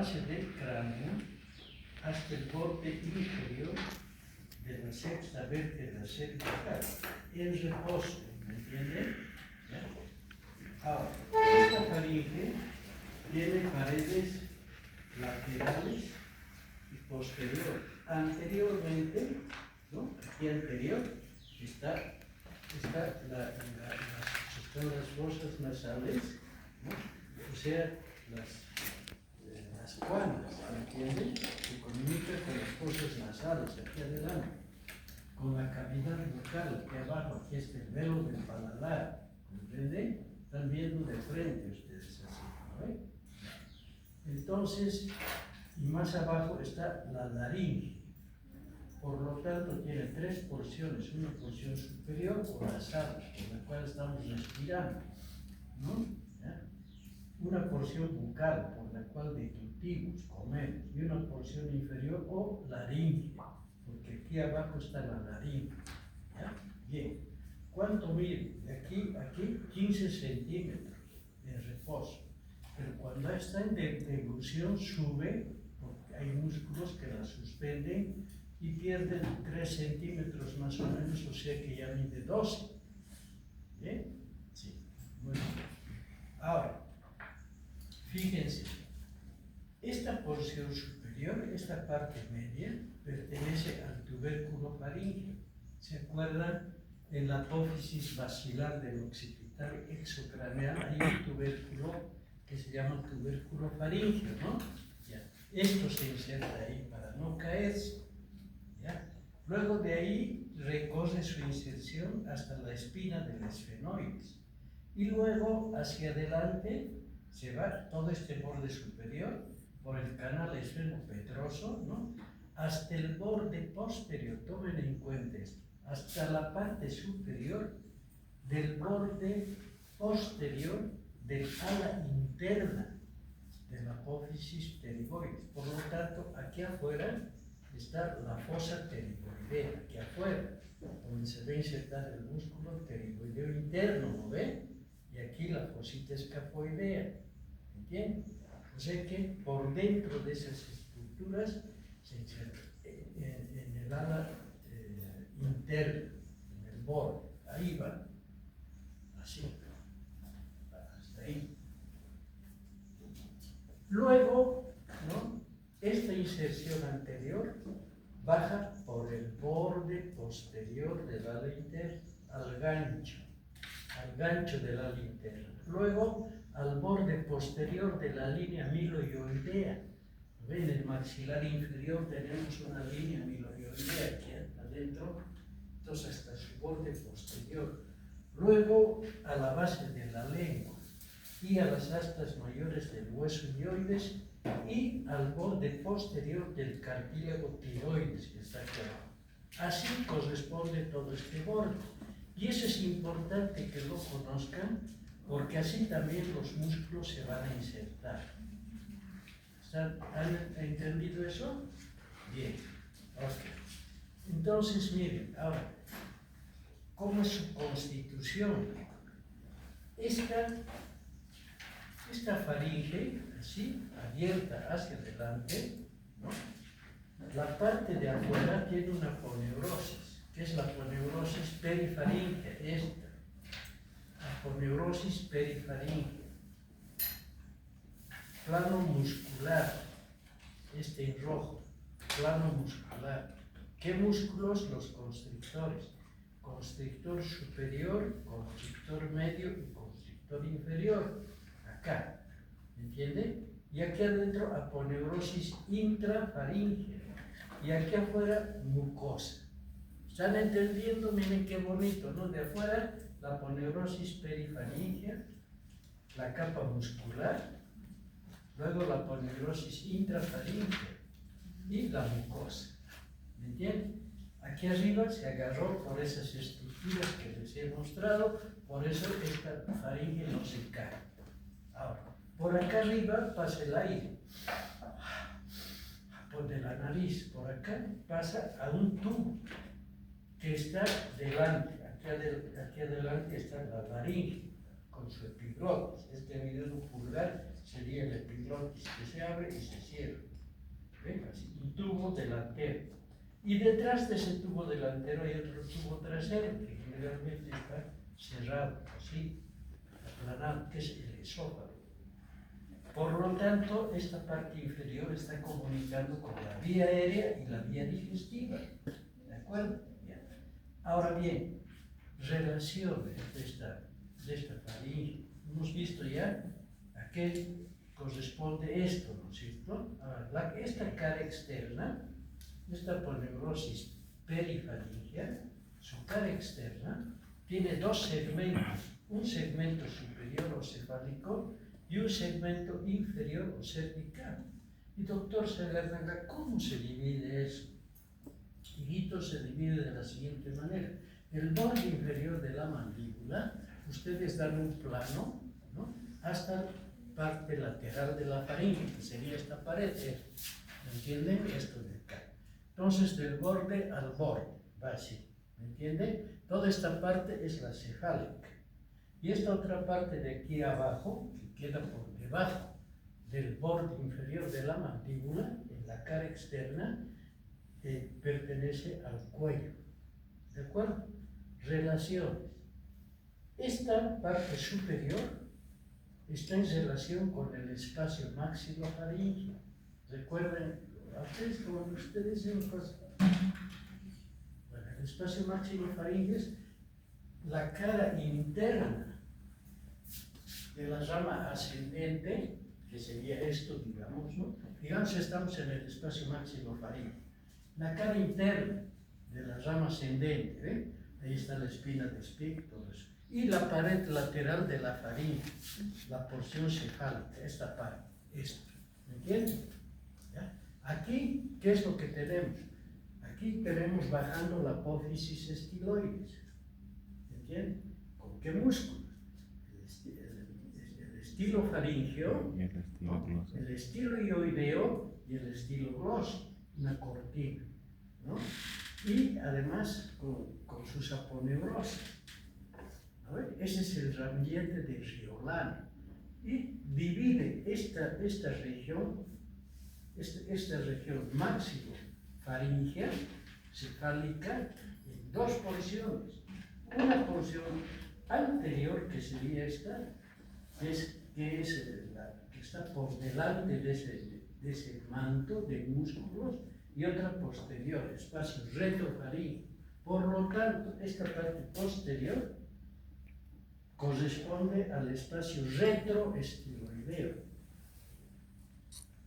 base del cráneo hasta el borde inferior de la sexta vértebra cervical, en reposo, ¿me entienden? Ahora, esta faringe tiene paredes laterales y posterior. Anteriormente, ¿no? Aquí anterior está las fosas nasales, ¿no? O sea, las cuanas, ¿me entienden? Se comunica con las fosas nasales, aquí adelante, con la cavidad bucal, aquí abajo, aquí está el velo del paladar, ¿me entienden? Están viendo de frente ustedes así, ¿no ven? Entonces, y más abajo está la laringe. Por lo tanto, tiene tres porciones: una porción superior o nasal, por la cual estamos respirando, ¿no? ¿Ya? Una porción bucal, por la cual deglutimos, comemos, y una porción inferior o laringe, porque aquí abajo está la laringe. ¿Ya? Bien, ¿cuánto mide? De aquí a aquí, 15 centímetros en reposo, pero cuando está en deglución sube, porque hay músculos que la suspenden y pierden 3 centímetros más o menos, o sea que ya mide 12. ¿Bien? Sí, muy bien. Ahora, fíjense, esta porción superior, esta parte media, pertenece al tubérculo faríngeo. ¿Se acuerdan? En la apófisis basilar del occipital exocraneal hay un tubérculo que se llama tubérculo faríngeo, ¿no? Ya. Esto se inserta ahí para no caerse. ¿Ya? Luego de ahí recorre su inserción hasta la espina del esfenoides. Y luego hacia adelante se va todo este borde superior por el canal esfenopetroso, ¿no? Hasta el borde posterior, tomen en cuenta esto, hasta la parte superior del borde posterior del ala interna de la apófisis pterigoides. Por lo tanto, aquí afuera está la fosa pterigoidea, aquí afuera, donde se va a insertar el músculo pterigoideo interno, ¿no ve? Y aquí la fosita escafoidea, ¿entienden? O sea que por dentro de esas estructuras se inserta en el ala interna, en el borde, ahí va, así, hasta ahí. Luego, ¿no? Esta inserción anterior baja por el borde posterior del ala interna al gancho del ala interna. Luego al borde posterior de la línea miloioidea. ¿Ven? En el maxilar inferior tenemos una línea miloioidea aquí adentro, entonces hasta su borde posterior. Luego a la base de la lengua y a las astas mayores del hueso ilioides y al borde posterior del cartílago tiroides, que está aquí abajo. Así corresponde todo este borde. Y eso es importante que lo conozcan, porque así también los músculos se van a insertar. ¿Han entendido eso? Bien. Okay. Entonces, miren, ahora, ¿cómo es su constitución? Esta faringe, así, abierta hacia adelante, ¿no? La parte de afuera tiene una aponeurosis, que es la aponeurosis perifaringea, esta, aponeurosis perifaringea. Plano muscular, este en rojo, plano muscular. ¿Qué músculos? Los constrictores. Constrictor superior, constrictor medio y constrictor inferior. Acá, ¿me entiende? Y aquí adentro aponeurosis intrafaringea. Y aquí afuera mucosa. ¿Están entendiendo? Miren qué bonito, ¿no? De afuera la aponeurosis perifaringea, la capa muscular, luego la aponeurosis intrafaringea y la mucosa. ¿Me entienden? Aquí arriba se agarró por esas estructuras que les he mostrado, por eso esta faringe no se cae. Ahora, por acá arriba pasa el aire, por de la nariz, por acá pasa a un tubo que está delante, aquí adelante está la laringe con su epiglotis. Este dedo pulgar sería el epiglotis que se abre y se cierra. ¿Ven? Así, un tubo delantero. Y detrás de ese tubo delantero hay otro tubo trasero que generalmente está cerrado, así, aplanado, que es el esófago. Por lo tanto, esta parte inferior está comunicando con la vía aérea y la vía digestiva. ¿De acuerdo? Bien. Ahora bien, relaciones de esta faringe. Hemos visto ya a qué corresponde esto, ¿no es cierto? Ahora, esta cara externa, esta aponeurosis perifaringia, su cara externa, tiene dos segmentos, un segmento superior o cefálico y un segmento inferior o cervical. Y doctor Sagardanga, ¿cómo se divide eso? Higuito se divide de la siguiente manera. El borde inferior de la mandíbula, ustedes dan un plano, ¿no?, hasta la parte lateral de la faringe, que sería esta pared. ¿Me entienden? Esto de acá. Entonces, del borde al borde, va así. ¿Me entienden? Toda esta parte es la cefálica. Y esta otra parte de aquí abajo, que queda por debajo del borde inferior de la mandíbula, en la cara externa, pertenece al cuello. ¿De acuerdo? Relaciones. Esta parte superior está en relación con el espacio maxilofaríngeo. Recuerden, a ustedes, como ustedes dicen, pues, bueno, el espacio maxilofaríngeo es la cara interna de la rama ascendente, que sería esto, digamos, ¿no? Digamos que estamos en el espacio maxilofaríngeo. La cara interna de la rama ascendente, ¿ven? Ahí está la espina de Spiegel, todo eso. Y la pared lateral de la faringe, la porción cefálica, esta parte, esto. ¿Me entienden? ¿Ya? Aquí, ¿qué es lo que tenemos? Aquí tenemos bajando la apófisis estiloides. ¿Me entienden? ¿Con qué músculo? El estilo faringeo, el estilo ioideo y el estilo gloso, una cortina, ¿no? Y además con sus aponeurosis. Ese es el ramillete de Riolano. Y divide esta región maxilofaringea, cefálica, en dos porciones. Una porción anterior, que sería esta, que está por delante de ese manto de músculos, y otra posterior, espacio retrofaríngeo. Por lo tanto, esta parte posterior corresponde al espacio retroestiloideo.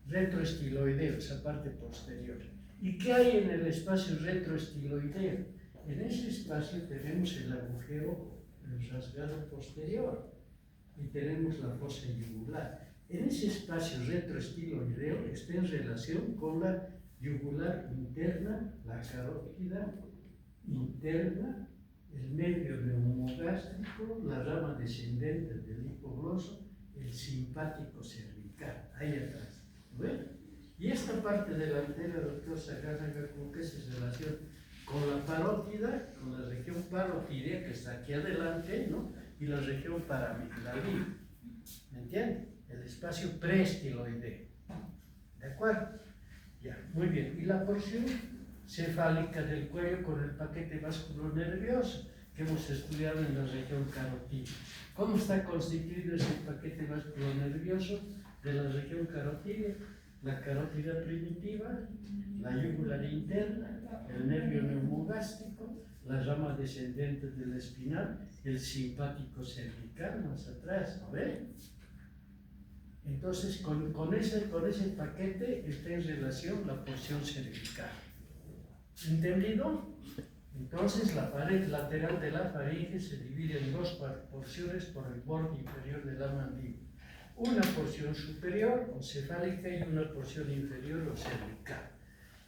Retroestiloideo, esa parte posterior. ¿Y qué hay en el espacio retroestiloideo? En ese espacio tenemos el agujero, el rasgado posterior, y tenemos la fosa yugular. En ese espacio retroestiloideo está en relación con la yugular interna, la carótida interna, el nervio neumogástrico, la rama descendente del hipogloso, el simpático cervical, ahí atrás. ¿Ven? Y esta parte delantera, doctor Sagardanga, ¿con qué se relaciona? Con la parótida, con la región parotídea que está aquí adelante, ¿no? Y la región paramigdalia. ¿Me entienden? El espacio preestiloideo. ¿De acuerdo? Ya, muy bien. Y la porción cefálica del cuello con el paquete vasculonervioso que hemos estudiado en la región carotídea. ¿Cómo está constituido ese paquete vasculonervioso de la región carotídea? La carótida primitiva, la yugular interna, el nervio neumogástrico, la rama descendente del espinal, el simpático cervical más atrás, ¿no ven? Entonces, con ese paquete está en relación la porción cervical. ¿Entendido? Entonces, la pared lateral de la faringe se divide en dos porciones por el borde inferior de la mandíbula. Una porción superior o cefálica y una porción inferior o cervical.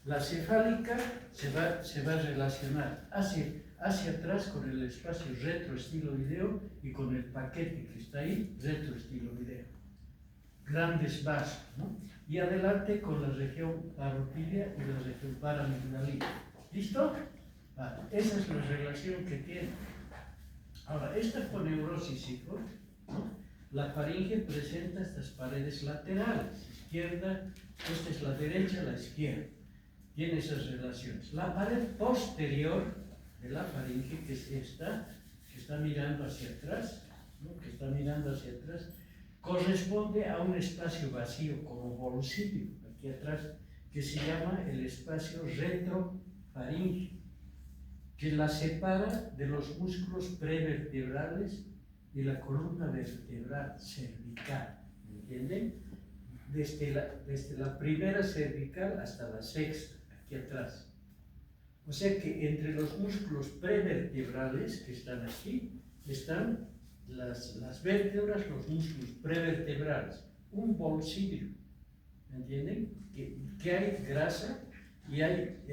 La cefálica se va a relacionar hacia atrás con el espacio retroestiloideo y con el paquete que está ahí, retroestiloideo. Grandes vasos, ¿no? Y adelante con la región parotídea y la región paramigdalia. ¿Listo? Vale, esa es la relación que tiene. Ahora, esta poneurosis, hijos, ¿no?, La faringe presenta estas paredes laterales, izquierda, esta es la derecha, la izquierda. Tiene esas relaciones. La pared posterior de la faringe, que es esta, que está mirando hacia atrás, ¿no? Que está mirando hacia atrás, corresponde a un espacio vacío como bolsillo, aquí atrás, que se llama el espacio retrofaringe, que la separa de los músculos prevertebrales y la columna vertebral cervical, ¿me entienden? Desde la primera cervical hasta la sexta, aquí atrás. O sea que entre los músculos prevertebrales que están aquí, están las vértebras, los músculos prevertebrales, un bolsillo, ¿me entienden? Que hay grasa y hay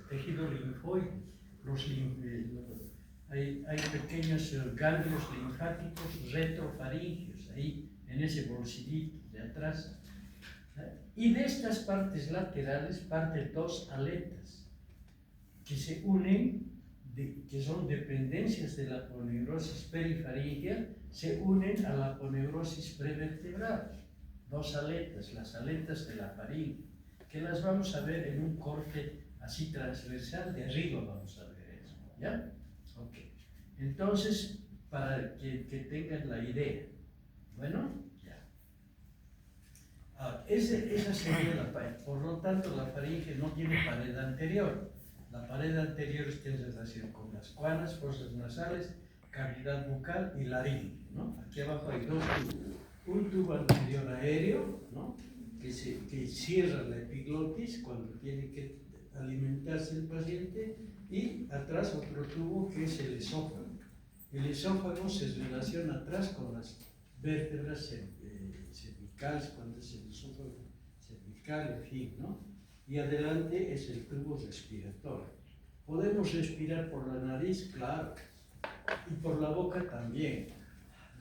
tejido linfoide, hay pequeños ganglios linfáticos retrofaringeos ahí en ese bolsillito de atrás. Y de estas partes laterales parten dos aletas que se unen, que son dependencias de la aponeurosis perifaringea, se unen a la aponeurosis prevertebral. Dos aletas, las aletas de la faringe, que las vamos a ver en un corte así transversal, de arriba vamos a ver eso, ¿ya? Ok. Entonces, para que tengan la idea, bueno, ya. Ahora, esa sería la pared. Por lo tanto, la faringe no tiene pared anterior. La pared anterior está en relación con las cuanas, fosas nasales, cavidad bucal y laringe, ¿no? Aquí abajo hay dos tubos. Un tubo anterior aéreo, ¿no? que cierra la epiglotis cuando tiene que alimentarse el paciente, y atrás otro tubo que es el esófago. El esófago se relaciona atrás con las vértebras cervicales, cuando es el esófago cervical, en fin, ¿no? Y adelante es el tubo respiratorio. Podemos respirar por la nariz, claro, y por la boca también.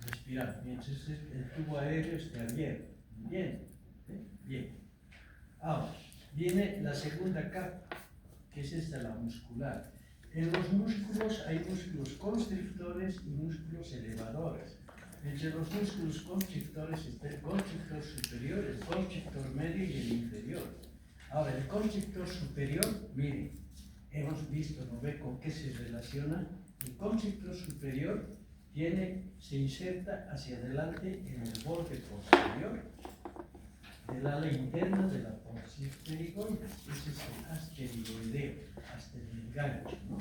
Respirar, mientras el tubo aéreo esté abierto. Bien, bien. Ahora, viene la segunda capa, que es esta, la muscular. En los músculos hay músculos constrictores y músculos elevadores. Entre los músculos constrictores está el constrictor superior, el constrictor medio y el inferior. Ahora, el constrictor superior, miren, hemos visto, ¿no ve con qué se relaciona? El constrictor superior se inserta hacia adelante en el borde posterior del ala interna de la porción pterigoides. Ese es el asterigoideo, asteriogancho, ¿no?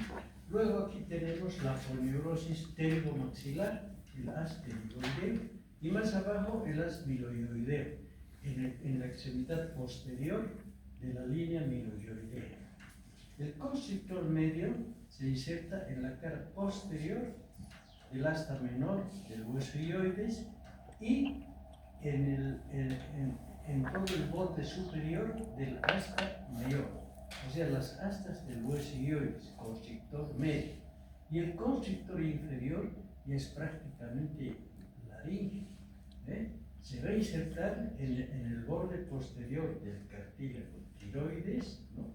Luego aquí tenemos la aponeurosis pterigomaxilar, el asterigoideo, y más abajo el asmiloidoideo, en la extremidad posterior de la línea miloioidea. El constrictor medio se inserta en la cara posterior del asta menor del hueso ioides y en todo el borde superior del asta mayor, o sea, las astas del hueso ioides, constrictor medio. Y el constrictor inferior ya es prácticamente laringe, se va a insertar en el borde posterior del cartílago tiroides, ¿no?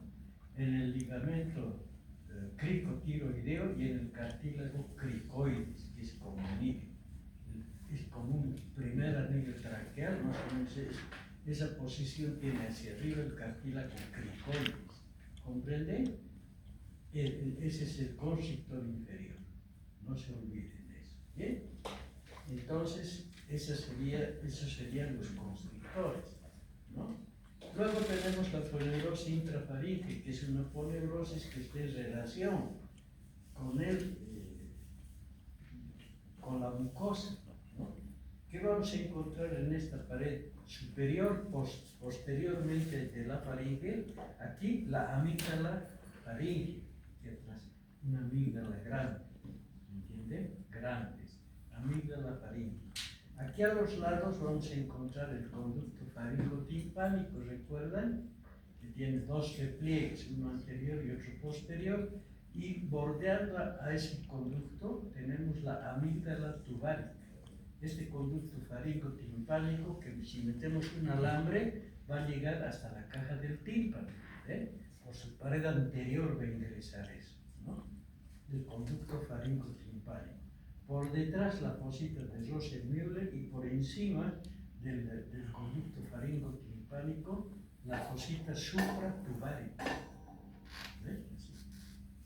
En el ligamento cricotiroideo y en el cartílago cricoides, que es como un primer anillo traqueal, más o menos esa posición tiene hacia arriba el cartílago cricoides. ¿Comprenden? Ese es el constrictor inferior. No se olviden de eso. ¿Bien? Entonces, esos serían los constrictores, ¿no? Luego tenemos la aponeurosis intrafaringe, que es una aponeurosis que está en relación con la mucosa, ¿no? ¿Qué vamos a encontrar en esta pared superior, posteriormente de la faringe? Aquí la amígdala faringe, aquí atrás, una amígdala grande, ¿entienden? Grandes, amígdala faringe. Aquí a los lados vamos a encontrar el conducto faringotimpánico, ¿recuerdan? Que tiene dos repliegues, uno anterior y otro posterior, y bordeando a ese conducto tenemos la amígdala tubárica. Este conducto faringotimpánico, que si metemos un alambre va a llegar hasta la caja del tímpano, por su pared anterior va a ingresar eso, ¿no? El conducto faringotimpánico. por detrás la fosita de Rosenmüller y por encima del conducto faringo-timpánico la fosita supratubárica.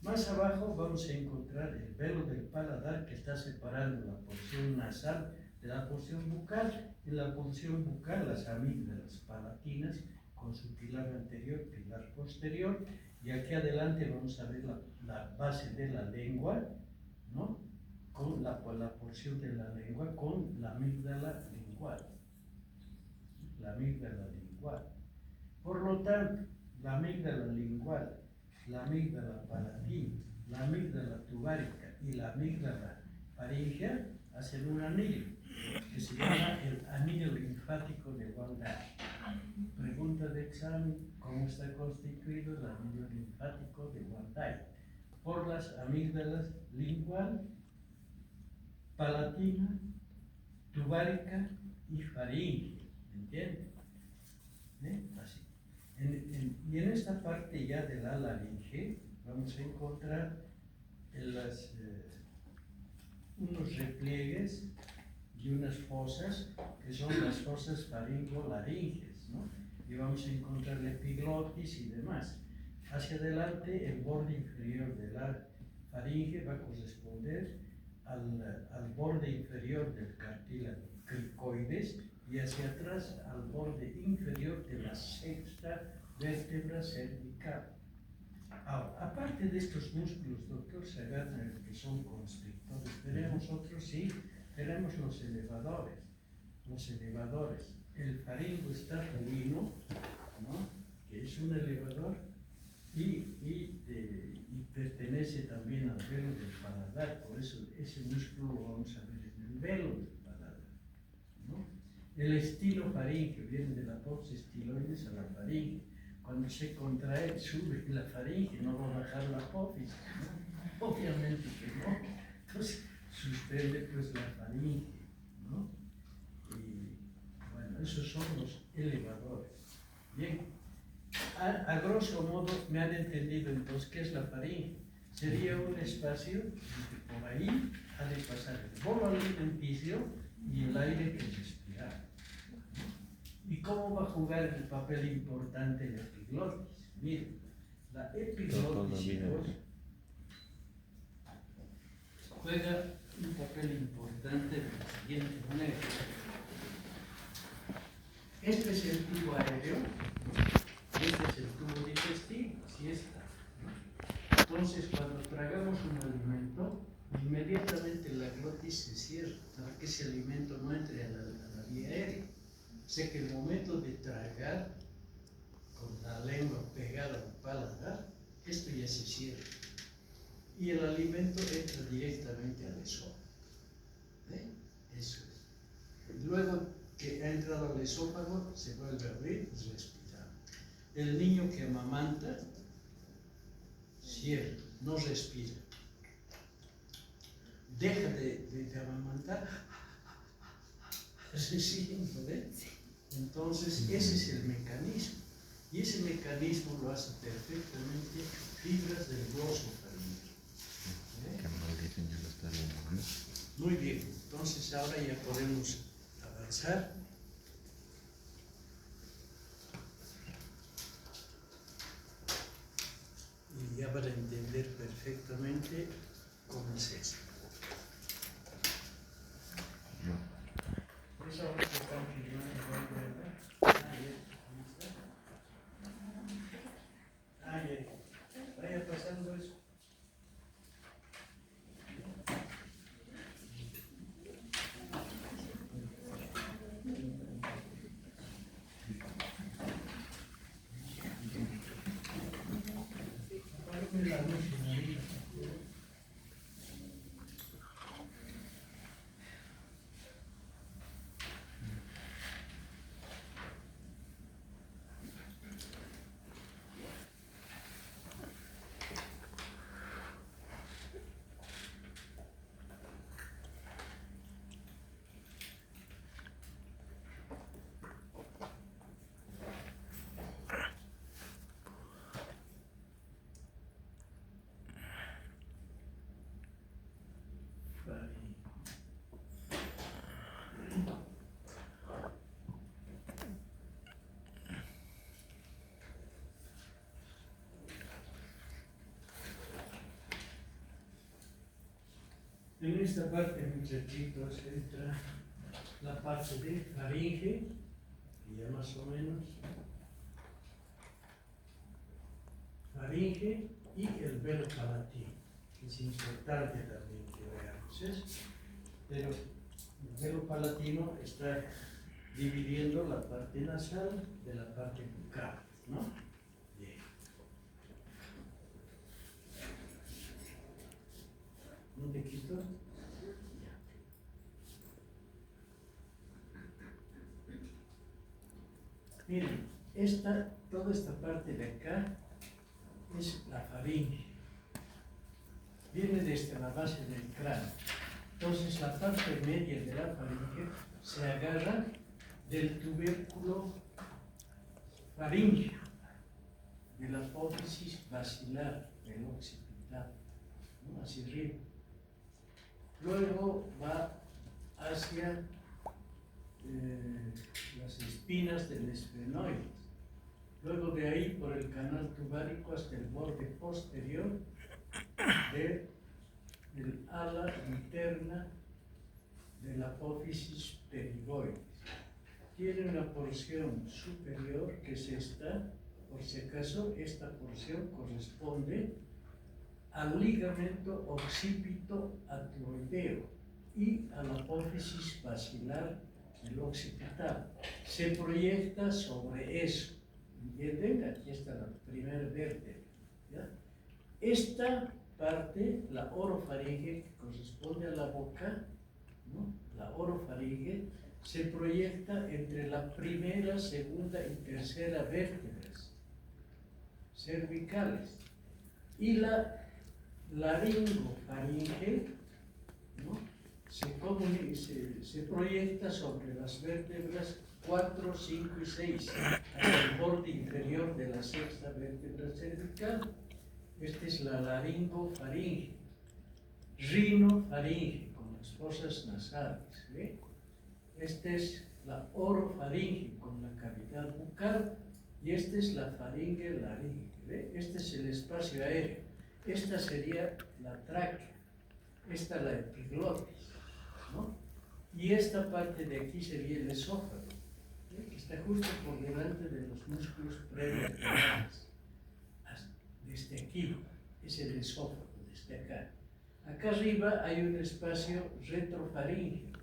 Más abajo vamos a encontrar el velo del paladar que está separando la porción nasal de la porción bucal. En la porción bucal las amígdalas palatinas con su pilar anterior, pilar posterior, y aquí adelante vamos a ver la base de la lengua, ¿no? Con la porción de la lengua con la amígdala lingual. La amígdala lingual. Por lo tanto, la amígdala lingual, la amígdala palatina, la amígdala tubárica y la amígdala faríngea hacen un anillo que se llama el anillo linfático de Van Dyke. Pregunta de examen: ¿cómo está constituido el anillo linfático de Van Dyke? Por las amígdalas lingual, palatina, tubárica y faríngea. ¿Entiendes? Así. Y en esta parte ya de la laringe vamos a encontrar unos repliegues y unas fosas que son las fosas faringo-laringes, ¿no? Y vamos a encontrar la epiglotis y demás. Hacia adelante, el borde inferior de la faringe va a corresponder al borde inferior del cartílago cricoides y hacia atrás al borde inferior de la sexta vértebra cervical. Ahora, aparte de estos músculos, doctor Sagatner, que son constrictores, tenemos otros, sí, tenemos los elevadores. El faringo esternolino, ¿no? Que es un elevador y pertenece también al velo del paladar, por eso ese músculo lo vamos a ver en el velo del paladar, ¿no? El estilo faríngeo viene de la apófisis estiloides a la faringe. Cuando se contrae, sube la faringe, no va a bajar la apófisis, ¿no? Obviamente que no. Entonces, suspende pues la faringe, ¿no? Y bueno, esos son los elevadores. Bien. A grosso modo, me han entendido entonces qué es la faringe. Sería un espacio que por ahí ha de pasar el bolo alimenticio y el aire que respiramos. ¿Y cómo va a jugar el papel importante la epiglotis? Miren, la epiglotis juega un papel importante de la siguiente manera. Este es el tubo aéreo. Este es el tubo digestivo, así está. Entonces, cuando tragamos un alimento, inmediatamente la glotis se cierra para que ese alimento no entre a la vía aérea. O sea que el momento de tragar con la lengua pegada al paladar, esto ya se cierra. Y el alimento entra directamente al esófago. Eso es. Luego que ha entrado al esófago, se vuelve a abrir y respira. El niño que amamanta, cierra, no respira. Deja de amamantar, recibiendo, ¿ve? Entonces, ese es el mecanismo. Y ese mecanismo lo hace perfectamente fibras del gloso faríngeo. Muy bien, entonces ahora ya podemos avanzar. Y ya para entender perfectamente cómo es esto. Eso ahora se está filmando, ¿verdad? Vaya pasando eso. La luz, señorita. En esta parte, muchachitos, entra la parte de faringe, y ya más o menos, faringe y el velo palatino. Es importante también que veamos eso, pero el velo palatino está dividiendo la parte nasal de la parte bucal, ¿no? Bien. ¿No te quito? Miren, toda esta parte de acá es la faringe. Viene desde la base del cráneo. Entonces la parte media de la faringe se agarra del tubérculo faríngeo, de la apófisis basilar del occipital, ¿no? Hacia arriba. Luego va hacia las espinas del esfenoides. Luego de ahí por el canal tubárico hasta el borde posterior del ala interna de la apófisis pterigoides. Tiene una porción superior que es esta, por si acaso, esta porción corresponde al ligamento occipito atloideo y a la apófisis basilar del occipital. Se proyecta sobre eso. ¿Entienden? Aquí está la primera vértebra. ¿Ya? Esta parte, la orofaringe, que corresponde a la boca, ¿no? La orofaringe se proyecta entre la primera, segunda y tercera vértebras cervicales. Y la laringofaringe, ¿no? se proyecta sobre las vértebras 4, 5 y 6, hasta el borde inferior de la sexta vértebra cervical. Esta es la laringofaringe. Rinofaringe, con las fosas nasales. ¿Ve? Esta es la orofaringe, con la cavidad bucal. Y esta es la faringe laringe. ¿Ve? Este es el espacio aéreo. Esta sería la tráquea. Esta la epiglotis, ¿no? Y esta parte de aquí sería el esófago, ¿eh? Que está justo por delante de los músculos prevertebrales. Desde aquí es el esófago, desde acá. Acá arriba hay un espacio retrofaríngeo,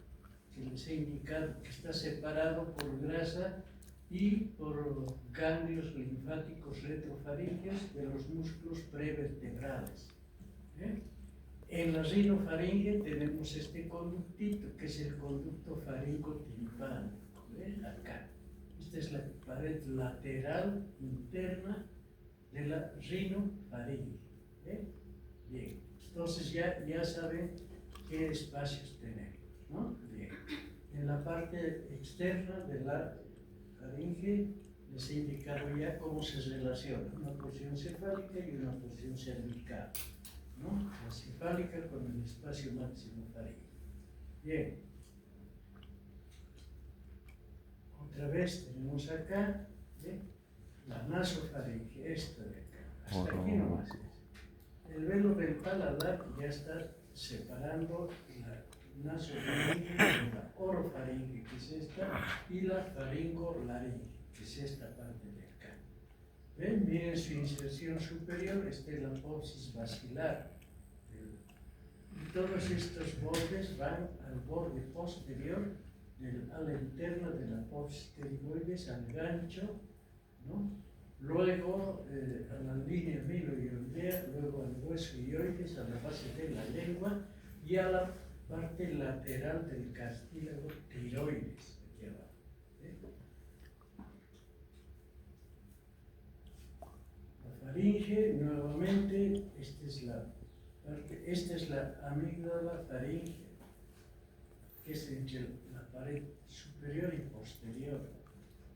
que les he indicado que está separado por grasa y por ganglios linfáticos retrofaríngeos de los músculos prevertebrales. ¿Eh? En la rinofaringe tenemos este conductito, que es el conducto faringotimpánico. ¿Ves? Acá. Esta es la pared lateral interna de la rinofaringe. Bien. Entonces ya saben qué espacios tenemos, ¿no? Bien. En la parte externa de la faringe les he indicado ya cómo se relaciona una porción cefálica y una porción cervical, ¿no? La cefálica con el espacio máximo faríngeo. Bien. Otra vez tenemos acá, ¿eh? La nasofaringe, esta de acá. Hasta aquí nomás. El velo del paladar ya está separando la nasofaringe de la orofaringe, que es esta, y la faringolaringe, que es esta parte de acá. ¿Ven? Miren su inserción superior, esta es la apófisis basilar. Y todos estos bordes van al borde posterior del ala interna de la apófisis pterigoides, al gancho, ¿no? Luego a la línea miloioidea, luego al hueso ioides, a la base de la lengua y a la parte lateral del cartílago tiroides, aquí abajo. La faringe, nuevamente, esta es la amígdala faringe, que es entre la pared superior y posterior,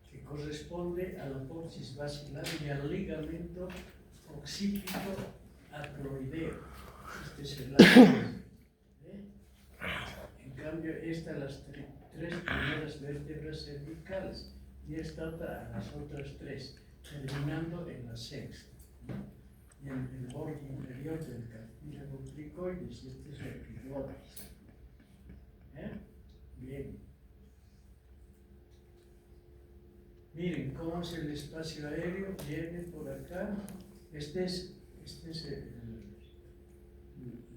que corresponde a la apófisis basilar y al ligamento occipito atloideo. Este es el lado. En cambio, estas las tres primeras vértebras cervicales y esta otra a las otras tres, terminando en la sexta, ¿no? y el borde inferior del cartílago cricoides, y este es el epiglotis. Bien. Miren cómo es el espacio aéreo, viene por acá. Este es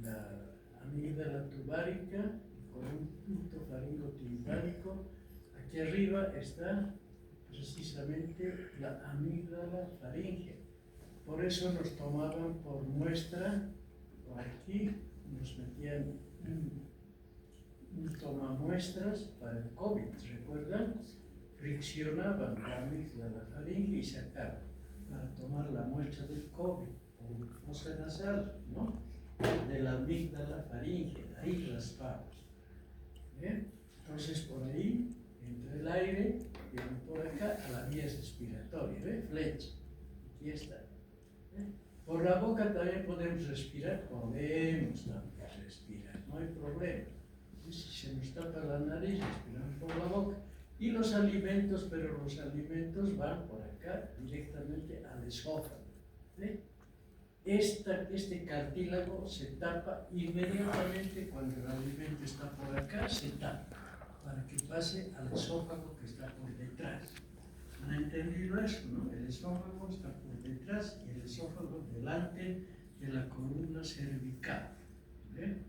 la amígdala tubárica con un punto faringotimpánico. Aquí arriba está precisamente la amígdala faríngea. Por eso nos tomaban por muestra, por aquí, nos metían un tomamuestras para el COVID, ¿recuerdan? Friccionaban la amígdala faríngea y sacaban para tomar la muestra del COVID, por fosa nasal, ¿no? De la amígdala faríngea, ahí raspamos. ¿Bien? Entonces por ahí entra el aire, viene por acá a la vía respiratoria, ¿ve? Flecha, aquí está. Por la boca también podemos respirar, podemos también respirar, no hay problema. Si se nos tapa la nariz, respiramos por la boca. Y los alimentos, pero los alimentos van por acá directamente al esófago. ¿Sí? Este cartílago se tapa inmediatamente cuando el alimento está por acá, se tapa para que pase al esófago que está por detrás. ¿Han entendido eso, no? El esófago está por detrás y el esófago delante de la columna cervical. ¿Ve?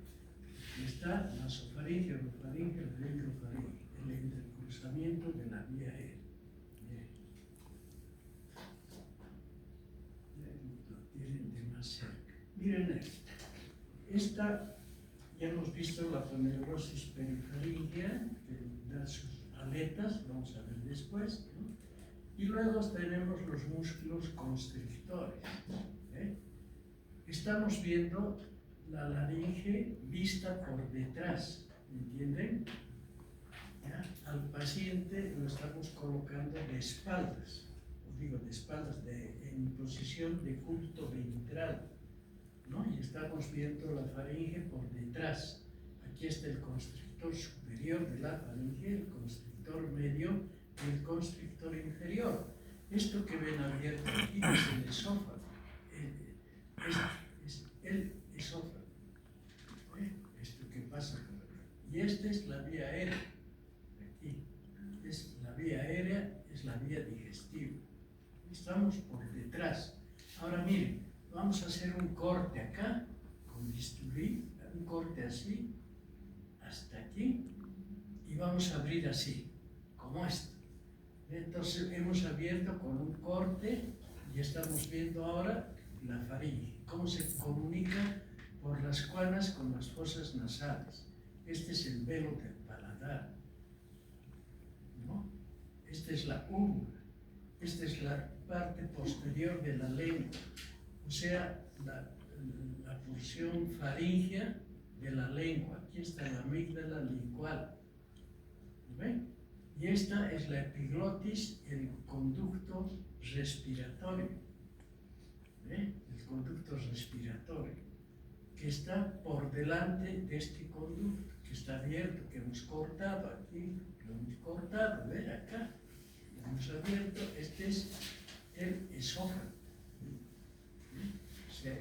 Aquí está la nasofaringe, orofaringe, la enterofaringe, el entrecruzamiento de la vía aérea. Lo tienen de más cerca. Miren esto. Esta, ya hemos visto la poneurosis perifaringea, que da sus aletas, vamos a ver después, ¿no? Y luego tenemos los músculos constrictores. Estamos viendo la laringe vista por detrás, ¿entienden? ¿Ya? Al paciente lo estamos colocando de espaldas, os digo de espaldas, en posición de culto ventral, ¿no? Y estamos viendo la faringe por detrás. Aquí está el constrictor superior de la faringe, el constrictor medio y el constrictor inferior. Esto que ven abierto aquí es el esófago. Es el esófago. Esto que pasa por acá. Y esta es la vía aérea. Aquí. Es la vía aérea, es la vía digestiva. Estamos por detrás. Ahora miren, vamos a hacer un corte acá con bisturí, un corte así, hasta aquí, y vamos a abrir así, como esto. Entonces hemos abierto con un corte y estamos viendo ahora la faringe, cómo se comunica por las cuanas con las fosas nasales. Este es el velo del paladar, ¿no? Esta es la úvula, esta es la parte posterior de la lengua, o sea, la porción faríngea de la lengua. Aquí está la amígdala lingual, ¿ven? Y esta es la epiglotis, el conducto respiratorio, ¿eh? El conducto respiratorio, que está por delante de este conducto, que está abierto, que hemos cortado aquí, lo hemos cortado, ¿ven? Acá, lo hemos abierto, este es el esófago. O sea,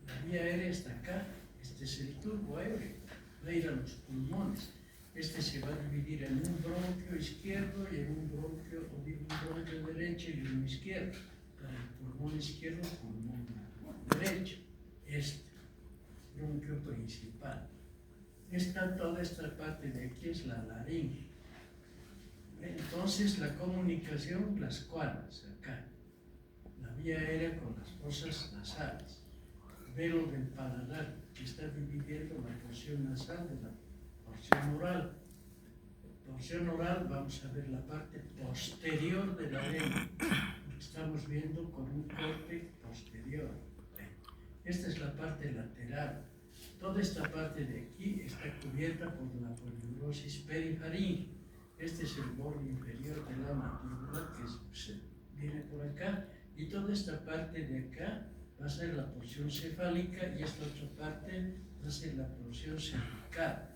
la vía aérea está acá, este es el tubo aéreo, va a ir a los pulmones. Este se va a dividir en un bronquio izquierdo y en un bronquio derecho y uno izquierdo. Para el pulmón izquierdo, pulmón derecho. Este bronquio principal. Toda esta parte de aquí es la laringe. Entonces la comunicación, las cuanas, acá. La vía aérea con las fosas nasales. Velo del paladar, que está dividiendo la porción nasal de la porción oral. Porción oral, vamos a ver la parte posterior de la lengua. Estamos viendo con un corte posterior. Esta es la parte lateral. Toda esta parte de aquí está cubierta por la poneurosis perifaringea. Este es el borde inferior de la mandíbula que viene por acá. Y toda esta parte de acá va a ser la porción cefálica y esta otra parte va a ser la porción cervical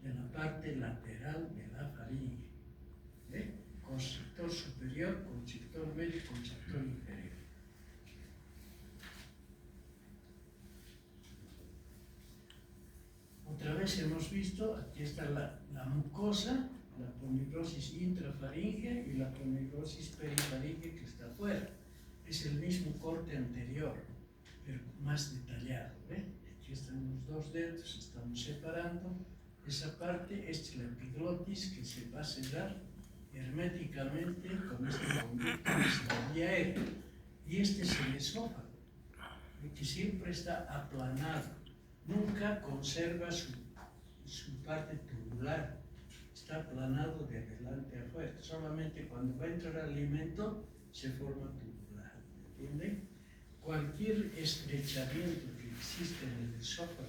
de la parte lateral de la faringe. Constrictor superior, constrictor medio, constrictor inferior. Después hemos visto, aquí está la mucosa, la poneurosis intrafaringea y la poneurosis perifaringea que está afuera. Es el mismo corte anterior, pero más detallado. Aquí están los dos dedos, estamos separando esa parte. Esta es la epiglotis que se va a cerrar herméticamente con este conducto que es la vía aérea. Y este es el esófago, que siempre está aplanado, nunca conserva su parte tubular, está aplanado de adelante a afuera. Solamente cuando va a entrar alimento se forma tubular, ¿entienden? Cualquier estrechamiento que existe en el esófago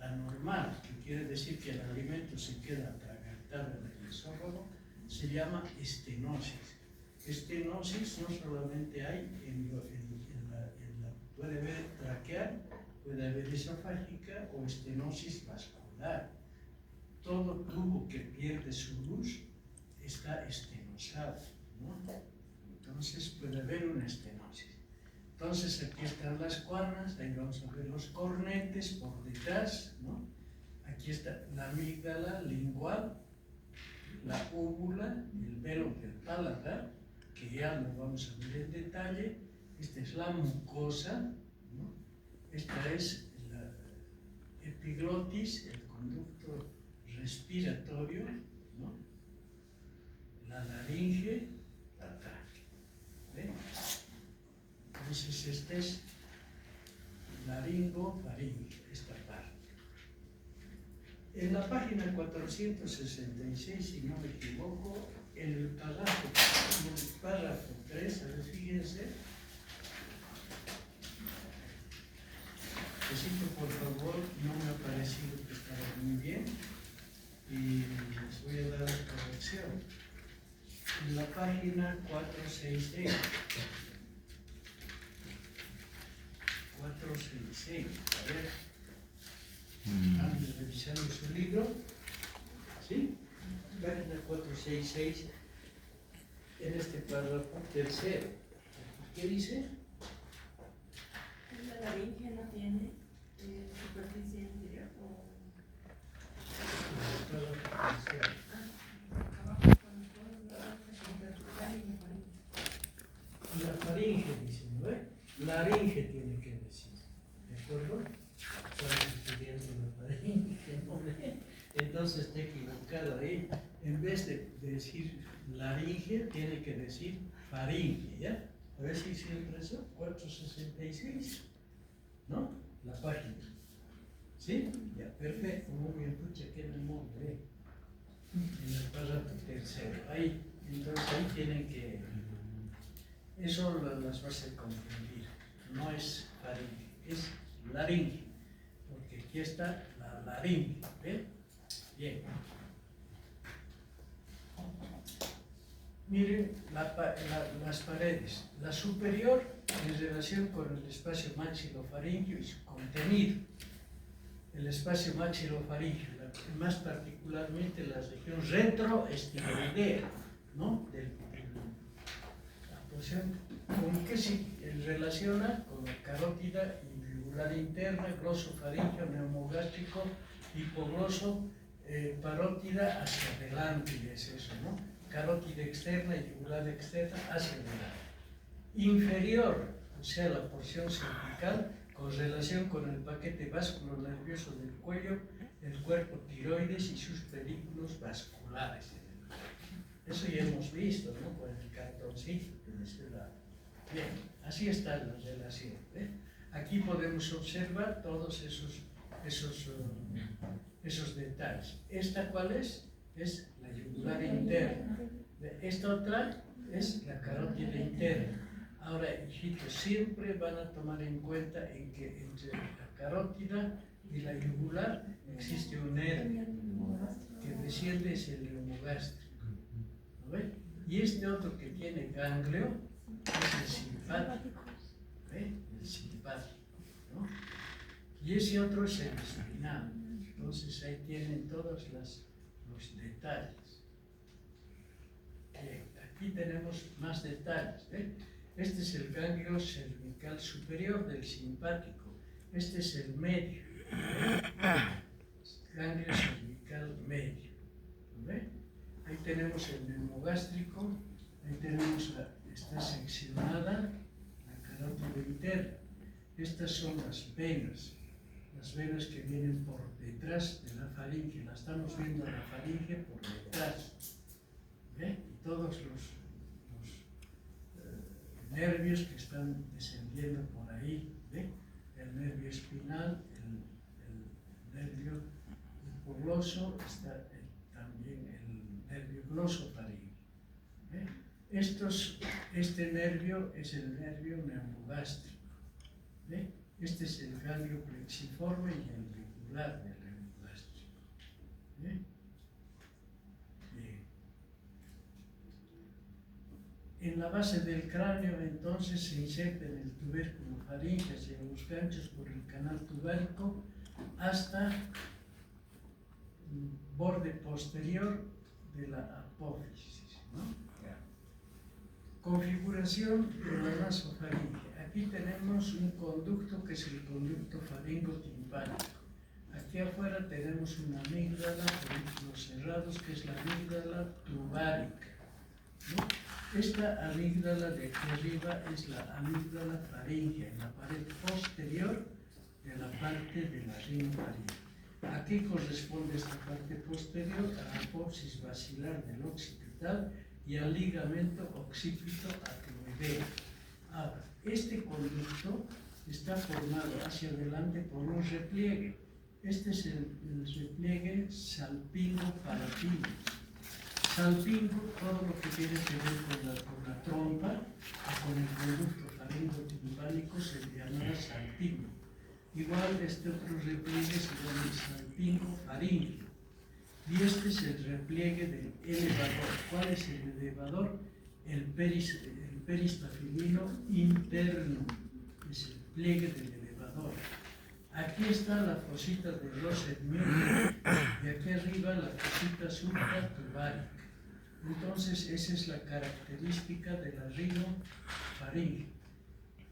anormal, que quiere decir que el alimento se queda atragantado en el esófago, se llama estenosis. Estenosis no solamente hay puede haber traqueal, puede haber esofágica o estenosis vascular. Todo tubo que pierde su luz está estenosado, ¿no? Entonces puede haber una estenosis. Entonces aquí están las cuernas, ahí vamos a ver los cornetes por detrás, ¿no? Aquí está la amígdala lingual, la úvula, el velo del paladar, que ya lo vamos a ver en detalle. Esta es la mucosa, ¿no? Esta es la epiglotis, el conducto respiratorio, ¿no? La laringe, la tráquea. Entonces este es laringofaringe, esta parte. En la página 466, si no me equivoco, en el párrafo 3, a ver, fíjense. Necesito, por favor, no me ha parecido que estaba muy bien y les voy a dar la corrección. En la página 466. 466, a ver. Antes revisando su libro, ¿sí? Página 466, en este párrafo tercero. ¿Qué dice? La laringe no tiene superficie interior o Párrafo tercero. abajo cuando La faringe dice, ¿no ve? Laringe tiene que decir, ¿de acuerdo? Estamos estudiando la faringe, ¿no ve? Entonces está equivocado ahí. En vez de decir laringe, tiene que decir faringe, ¿ya? A ver si siempre eso, 466, ¿no? La página. ¿Sí? Ya, perfecto, muy bien, pucha, qué memoria, ¿eh? En el párrafo tercero, ahí, entonces ahí tienen que, eso las va a hacer confundir, no es faringe, es laringe, porque aquí está la laringe, ¿ve? Bien. Miren las paredes, la superior en relación con el espacio maxilofaríngeo y su contenido. El espacio maxilofaríngeo, más particularmente la región retroestiloidea, ¿no? La porción con que se relaciona con la carótida yugular interna, glosofaríngeo, neumogástrico, hipogloso, parótida hacia adelante, es eso, ¿no? Carótida externa y yugular externa hacia adelante. Inferior, o sea, la porción cervical, con relación con el paquete vasculo-nervioso del cuello, el cuerpo tiroides y sus películas vasculares. Eso ya hemos visto, ¿no? Con el cartoncito de este lado. Bien, así está la relación. Aquí podemos observar todos esos detalles. ¿Esta cuál es? Es la yugular interna. Esta otra es la carótida interna. Ahora, hijitos, siempre van a tomar en cuenta en que entre la carótida y la yugular existe un nervio que desciende es el neumogástrico. ¿No ven? Y este otro que tiene ganglio es el simpático. ¿Ven? El simpático, ¿no? Y ese otro es el espinal. Entonces ahí tienen todos los detalles. Bien, aquí tenemos más detalles. Este es el ganglio cervical superior del simpático. Este es el medio. Ganglio cervical medio. ¿Ve? Ahí tenemos el neumogástrico, ahí tenemos está seccionada la carótida interna. Estas son las venas que vienen por detrás de la faringe. La estamos viendo la faringe por detrás. ¿Ve? Y todos los nervios que están descendiendo por ahí. ¿Ve? El nervio espinal, el nervio hipoglóso, está también el nervio glosofaríngeo. ¿Ve? Este nervio es el nervio neumogástrico. ¿Ve? Este es el ganglio plexiforme y el reticular del neumogástrico. ¿Ve? Bien. En la base del cráneo, entonces, se inserta en el tubérculo faríngeo y en los ganchos por el canal tubárico hasta el borde posterior de la apófisis, ¿no? Configuración de la nasofaringe. Aquí tenemos un conducto que es el conducto faringotimpánico. Aquí afuera tenemos una amígdala con los cerrados, que es la amígdala tubárica, ¿no? Esta amígdala de aquí arriba es la amígdala faríngea, en la pared posterior de la parte de la rinofaringe. Aquí corresponde esta parte posterior a la apófisis basilar del occipital y al ligamento occipito acromiodeo. Ahora, este conducto está formado hacia adelante por un repliegue. Este es el repliegue salpingo-palatino. Salpingo, todo lo que tiene que ver con la trompa o con el conducto faringotimpánico se llamará salpingo. Igual este otro repliegue se llama salpingo-faríngeo. Y este es el repliegue del elevador. ¿Cuál es el elevador? El peristafilino interno. Es el pliegue del elevador. Aquí está la fosita de Roset-Müller y aquí arriba la fosita supratubaria. Entonces, esa es la característica de la rinofaringe.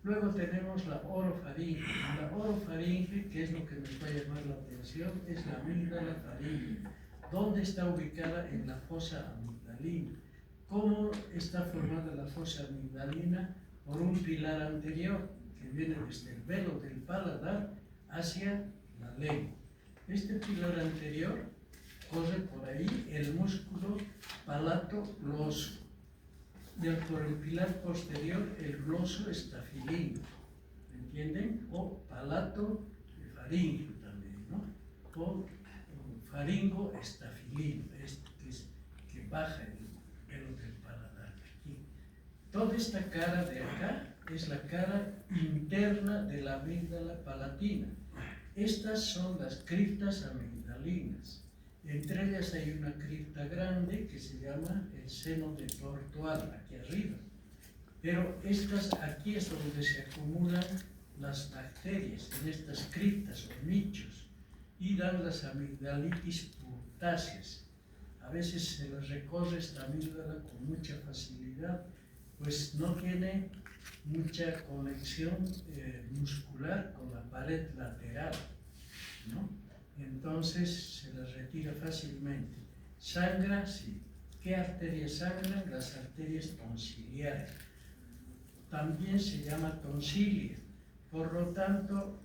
Luego tenemos la orofaringe. La orofaringe, que es lo que nos va a llamar la atención, es la amígdala faringe. ¿Dónde está ubicada? En la fosa amigdalina. ¿Cómo está formada la fosa amigdalina? Por un pilar anterior que viene desde el velo del paladar hacia la lengua. Este pilar anterior corre por ahí el músculo palato-gloso. Y por el pilar posterior el gloso estafilino. ¿Me entienden? O palato-faríngeo también, ¿no? O faringo estafilino, que baja el velo del paladar. Aquí. Toda esta cara de acá es la cara interna de la amígdala palatina. Estas son las criptas amigdalinas. Entre ellas hay una cripta grande que se llama el seno de Tortual, aquí arriba. Pero aquí es donde se acumulan las bacterias, en estas criptas o nichos, y dan las amigdalitis purtáceas. A veces se les recorre esta amígdala con mucha facilidad, pues no tiene mucha conexión muscular con la pared lateral, ¿no? Entonces se las retira fácilmente. Sangra, sí. ¿Qué arterias sangran? Las arterias tonsiliares. También se llama tonsilia. Por lo tanto,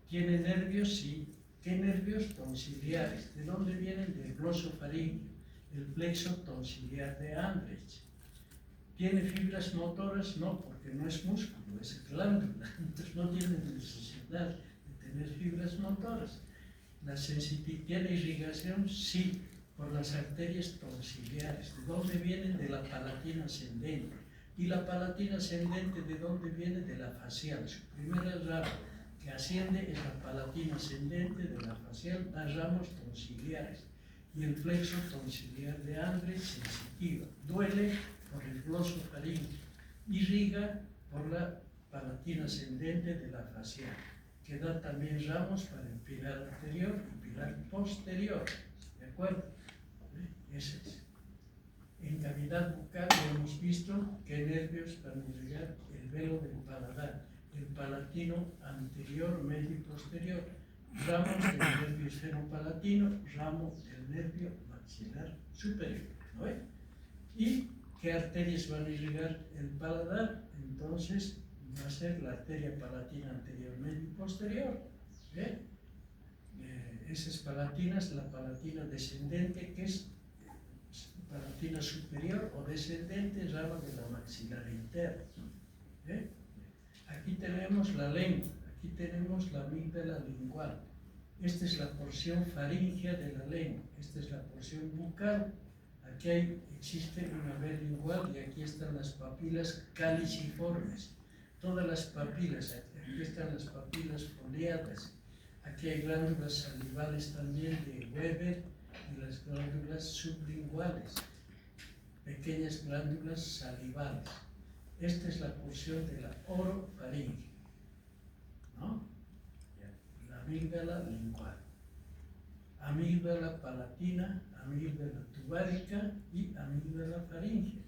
¿tiene nervios? Sí. ¿Qué nervios? Tonsiliares. ¿De dónde vienen? Del glosofaríngeo, el plexo tonsiliar de Andrich. ¿Tiene fibras motoras? No, porque no es músculo, es glándula. Entonces no tiene necesidad de tener fibras motoras. La sensibilidad, ¿tiene irrigación? Sí, por las arterias tonsiliares. ¿De dónde vienen? De la palatina ascendente. ¿Y la palatina ascendente de dónde viene? De la facial. Su primera rama que asciende es la palatina ascendente de la facial, da ramos tonsiliares. Y el plexo tonsiliar de Andrich sensitiva. Duele por el glosofaríngeo. Irriga por la palatina ascendente de la facial, que da también ramos para el pilar anterior y pilar posterior. ¿De acuerdo? Ese es. En cavidad bucal hemos visto que nervios van a irrigar el velo del paladar, el palatino anterior, medio y posterior. ramos del nervio senopalatino, ramo del nervio maxilar superior, ¿no ve? ¿Y qué arterias van a irrigar el paladar? Entonces va a ser la arteria palatina anterior, medio y posterior, ¿ve? Esas palatinas, la palatina descendente, que es palatina superior o descendente, rama de la maxilar interna, ¿ve? Aquí tenemos la lengua, aquí tenemos la amígdala lingual. Esta es la porción faríngea de la lengua, esta es la porción bucal. Aquí existe una vena lingual y aquí están las papilas caliciformes. Todas las papilas, aquí están las papilas foliadas. Aquí hay glándulas salivales también de Weber y las glándulas sublinguales, pequeñas glándulas salivales. Esta es la porción de la orofaringe, ¿no? La amígdala lingual, amígdala palatina, amígdala tubárica y amígdala faríngea.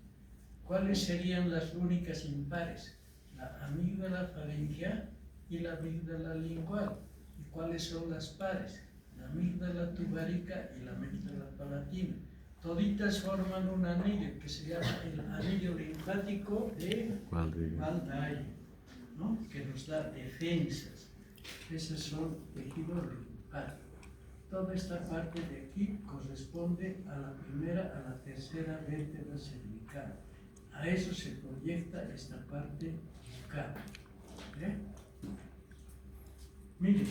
¿Cuáles serían las únicas impares? La amígdala faríngea y la amígdala lingual. ¿Y cuáles son las pares? La amígdala tubárica y la amígdala palatina. Toditas forman un anillo que se llama el anillo linfático de Waldeyer, ¿no? Que nos da defensas. Esos son tejidos linfáticos. Toda esta parte de aquí corresponde a la primera, a la tercera vértebra cervical. A eso se proyecta esta parte bucal. Miren,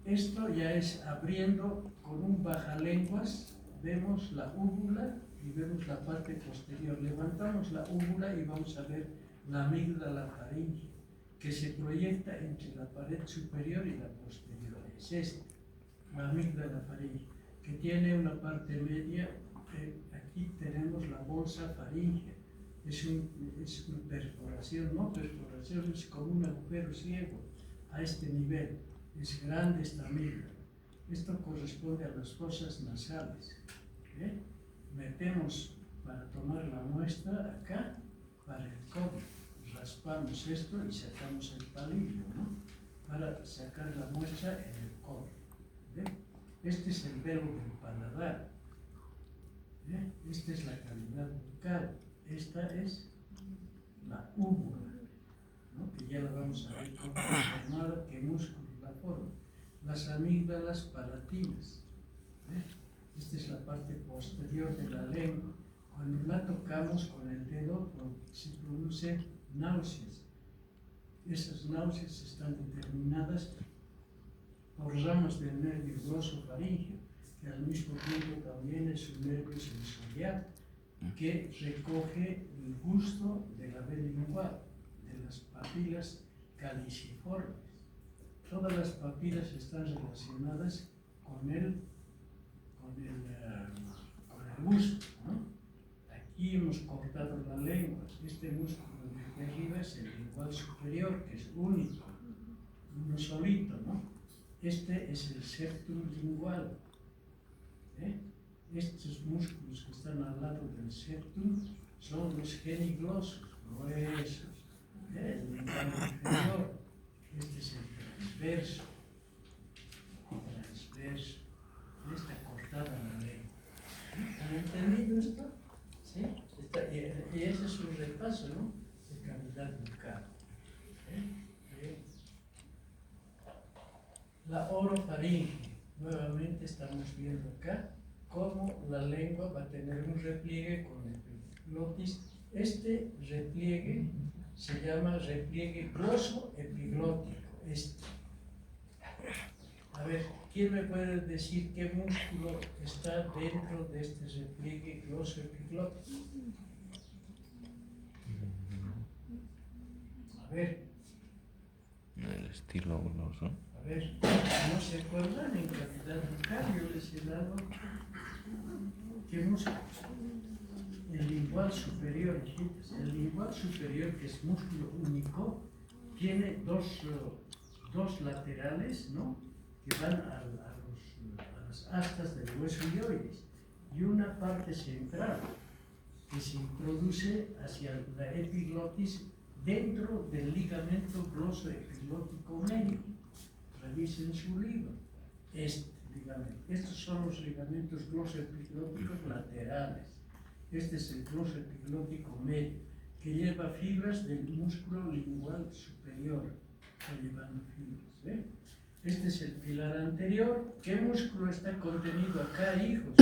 esto ya es abriendo con un bajalenguas, vemos la úvula y vemos la parte posterior. Levantamos la úvula y vamos a ver la amígdala faríngea, que se proyecta entre la pared superior y la posterior. Es esta, la amígdala faríngea, que tiene una parte media. Aquí tenemos la bolsa faríngea. Es una perforación, no perforación, es como un agujero ciego a este nivel. Es grande esta amígdala. Esto corresponde a las fosas nasales. Metemos para tomar la muestra acá, para el cobre. Raspamos esto y sacamos el palillo, ¿no? Para sacar la muestra en el cobre. Este es el velo del paladar. Esta es la cavidad bucal. Esta es la úvula, ¿no? Que ya la vamos a ver cómo formada, qué músculos la forman. Las amígdalas palatinas. Esta es la parte posterior de la lengua. Cuando la tocamos con el dedo, se producen náuseas. Esas náuseas están determinadas por ramas del nervio glosofaríngeo, que al mismo tiempo también es un nervio sensorial, que recoge el gusto de la vena lingual, de las papilas caliciformes. Todas las papilas están relacionadas con el gusto, ¿no? Aquí hemos cortado la lengua. Este músculo de arriba es el lingual superior, que es único, uno solito, ¿no? Este es el septum lingual. Estos músculos que están al lado del septum son los geniglosos, gruesos. El lingual inferior. Este es el transverso. Está cortada la lengua. ¿Han entendido esto? ¿Sí? Y ese es un repaso, ¿no? De cavidad bucal. La orofaringe. Nuevamente estamos viendo acá cómo la lengua va a tener un repliegue con el epiglotis. Este repliegue se llama repliegue glosoepiglótico. A ver, ¿quién me puede decir qué músculo está dentro de este repliegue glosoepiglótico? A ver. El estilo gloso. A ver, ¿no se acuerdan? En cavidad bucal yo les he dado ¿qué músculo? El lingual superior, ¿sí? El lingual superior, que es músculo único, tiene dos laterales, ¿no? Que van a las astas del hueso ioides, y una parte central que se introduce hacia la epiglotis dentro del ligamento glosoepiglótico medio. revisen su libro. Este ligamento. Estos son los ligamentos glosoepiglóticos laterales. Este es el glosoepiglótico medio, que lleva fibras del músculo lingual superior. Está llevando fibras, ¿ve? Este es el pilar anterior. ¿Qué músculo está contenido acá, hijos?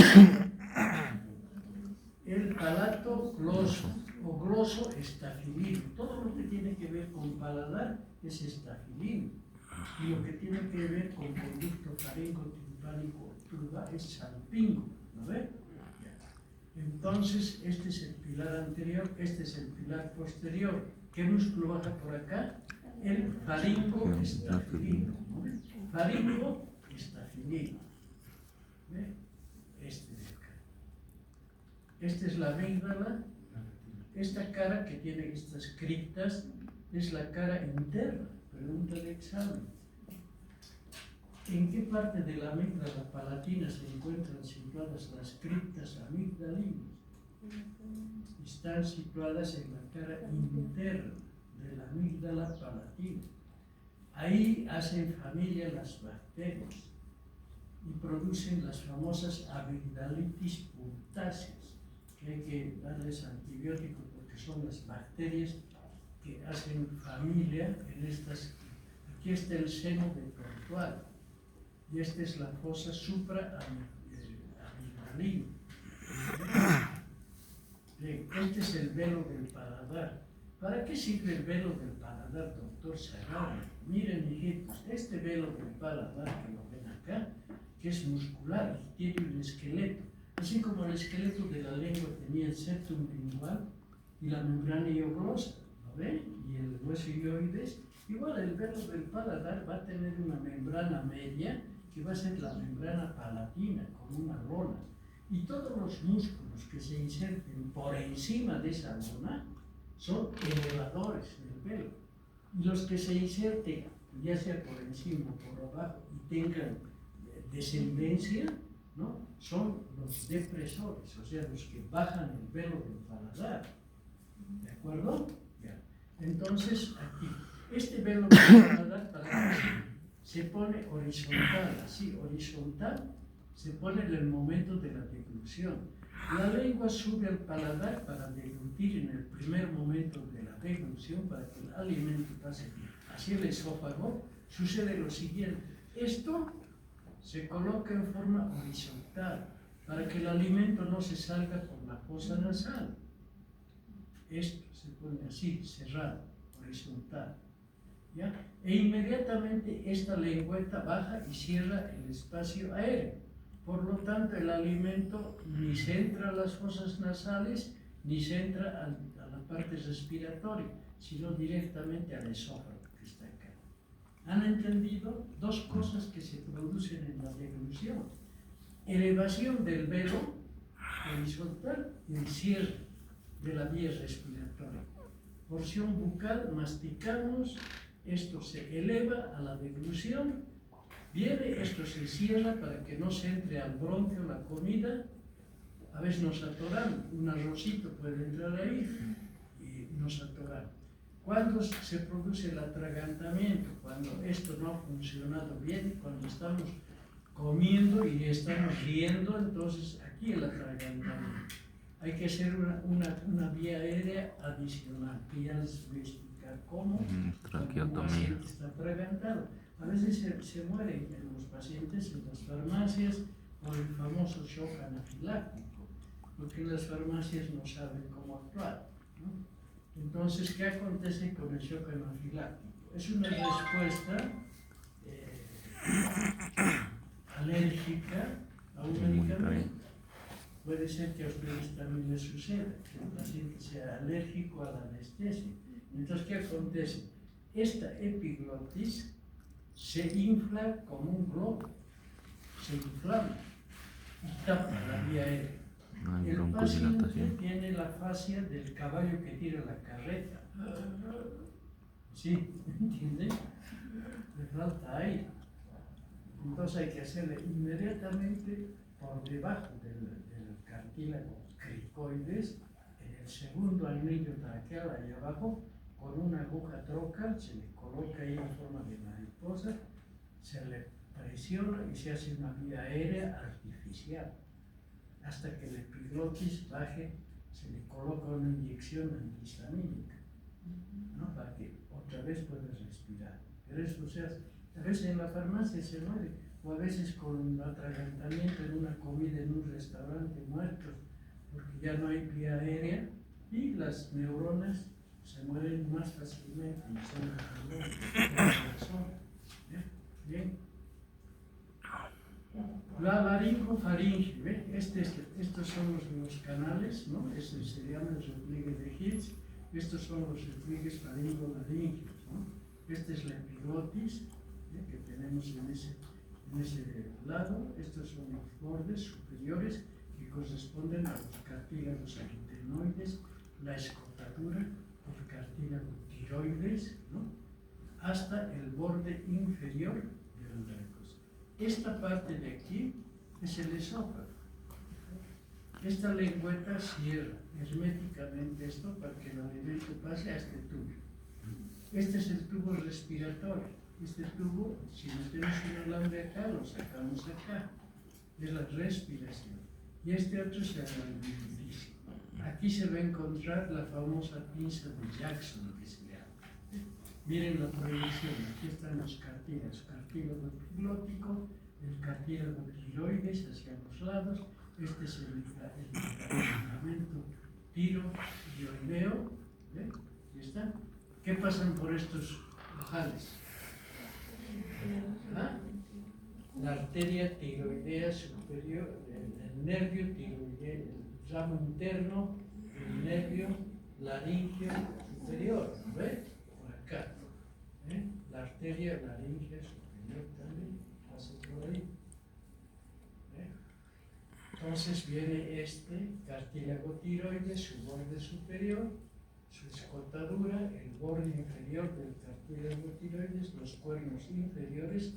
El palato gloso o gloso estafilino. Todo lo que tiene que ver con paladar es estafilino. Y lo que tiene que ver con conducto faringo-timpánico turba es salpingo. ¿No ve? Entonces, este es el pilar anterior, este es el pilar posterior. ¿Qué músculo baja por acá? El faringo estafilino. ¿No ve? Faringo estafilino. ¿Ve? Este de acá. Esta es la amígdala. Esta cara que tiene estas criptas es la cara interna. Pregunta de examen. ¿En qué parte de la amígdala palatina se encuentran situadas las criptas amigdalinas? Están situadas en la cara interna de la amígdala palatina. Ahí hacen familia las bacterias y producen las famosas amigdalitis puntáceas, que hay que darles antibióticos porque son las bacterias que hacen familia en estas. Aquí está el seno de Tortual y esta es la fosa supraamigdalina. Este es el velo del paladar. ¿Para qué sirve el velo del paladar, doctor Serrano? Miren, hijitos, este velo del paladar que lo ven acá, que es muscular y tiene un esqueleto, así como el esqueleto de la lengua tenía el septum lingual y la membrana ioglosa, ¿lo ven? Y el hueso ioides. Igual el velo del paladar va a tener una membrana media que va a ser la membrana palatina con una lona. Y todos los músculos que se inserten por encima de esa lona son elevadores del velo. Y los que se inserten, ya sea por encima o por abajo, y tengan descendencia, ¿no? Son los depresores, o sea, los que bajan el velo del paladar. ¿De acuerdo? Ya. Entonces, aquí, este velo del paladar, para que se pone horizontal, así, horizontal, se pone en el momento de la deglución. La lengua sube al paladar para deglutir en el primer momento de la deglución, para que el alimento pase hacia el esófago. Sucede lo siguiente: esto se coloca en forma horizontal para que el alimento no se salga por la fosa nasal. Esto se pone así, cerrado, horizontal. ¿Ya? E inmediatamente esta lengüeta baja y cierra el espacio aéreo. Por lo tanto, el alimento ni se entra a las fosas nasales, ni se entra a la parte respiratoria, sino directamente al esófago que está acá. ¿Han entendido? Dos cosas que se producen en la deglución: elevación del velo horizontal y el cierre de la vía respiratoria. Porción bucal, masticamos, esto se eleva a la deglución, viene, esto se cierra para que no se entre al bronquio la comida. A veces nos atoramos, un arrocito puede entrar ahí y nos atoramos. Cuando se produce el atragantamiento, cuando esto no ha funcionado bien, cuando estamos comiendo y estamos riendo, entonces aquí el atragantamiento. Hay que hacer una vía aérea adicional, que ya les voy a explicar cómo. Cuando un paciente está atragantado. A veces se mueren en los pacientes en las farmacias por el famoso shock anafiláctico, porque las farmacias no saben cómo actuar, ¿no? Entonces, ¿qué acontece con el shock anafiláctico? Es una respuesta alérgica a un medicamento. Puede ser que a ustedes también les suceda, que el paciente sea alérgico a la anestesia. Entonces, ¿qué acontece? Esta epiglotis se infla como un globo, se inflama y tapa la vía aérea. El paciente tiene la fascia del caballo que tira la carreta. ¿Sí? ¿Entienden? Le falta aire. Entonces hay que hacerle inmediatamente por debajo del cartílago cricoides, en el segundo anillo traqueal ahí abajo, con una aguja trocal, se le coloca ahí en forma de mariposa se le presiona y se hace una vía aérea artificial. Hasta que el epiglotis baje, se le coloca una inyección antihistamínica, ¿no? Para que otra vez pueda respirar. Pero eso se hace. A veces en la farmacia se muere, o a veces con atragantamiento en una comida en un restaurante muertos, porque ya no hay vía aérea y las neuronas se mueren más fácilmente y son personas. Bien. La laringofaringe, ¿ve? Estos son los canales, ¿no? Este se llama el repliegue de Hitz. Estos son los repliegues faringolaringeos, ¿no? Este es la epiglotis, ¿ve? Que tenemos en ese lado. Estos son los bordes superiores que corresponden a los cartílagos aritenoides, la escotadura, el cartílago tiroides, ¿no? Hasta el borde inferior del narcos. Esta parte de aquí es el esófago. Esta lengüeta cierra herméticamente esto para que el alimento pase a este tubo. Este es el tubo respiratorio. Este tubo, si metemos un alambre acá, lo sacamos acá. Es la respiración. Y este otro es el alveolitis. Aquí se va a encontrar la famosa pinza de Jackson que se llama. Miren la proyección. Aquí están los cartílagos. Cartílago epiglótico, el cartílago tiroides hacia los lados. Este es el ligamento tiroideo. ¿Ve? ¿Ya está? ¿Qué pasan por estos ojales? ¿Ah? La arteria tiroidea superior, el nervio tiroideo, el ramo interno, el nervio laríngeo superior, ¿ve? Por acá. La arteria laríngea superior también pasa por ahí. Entonces viene este cartílago tiroides, su borde superior, su escotadura, el borde inferior del cartílago tiroides, los cuernos inferiores,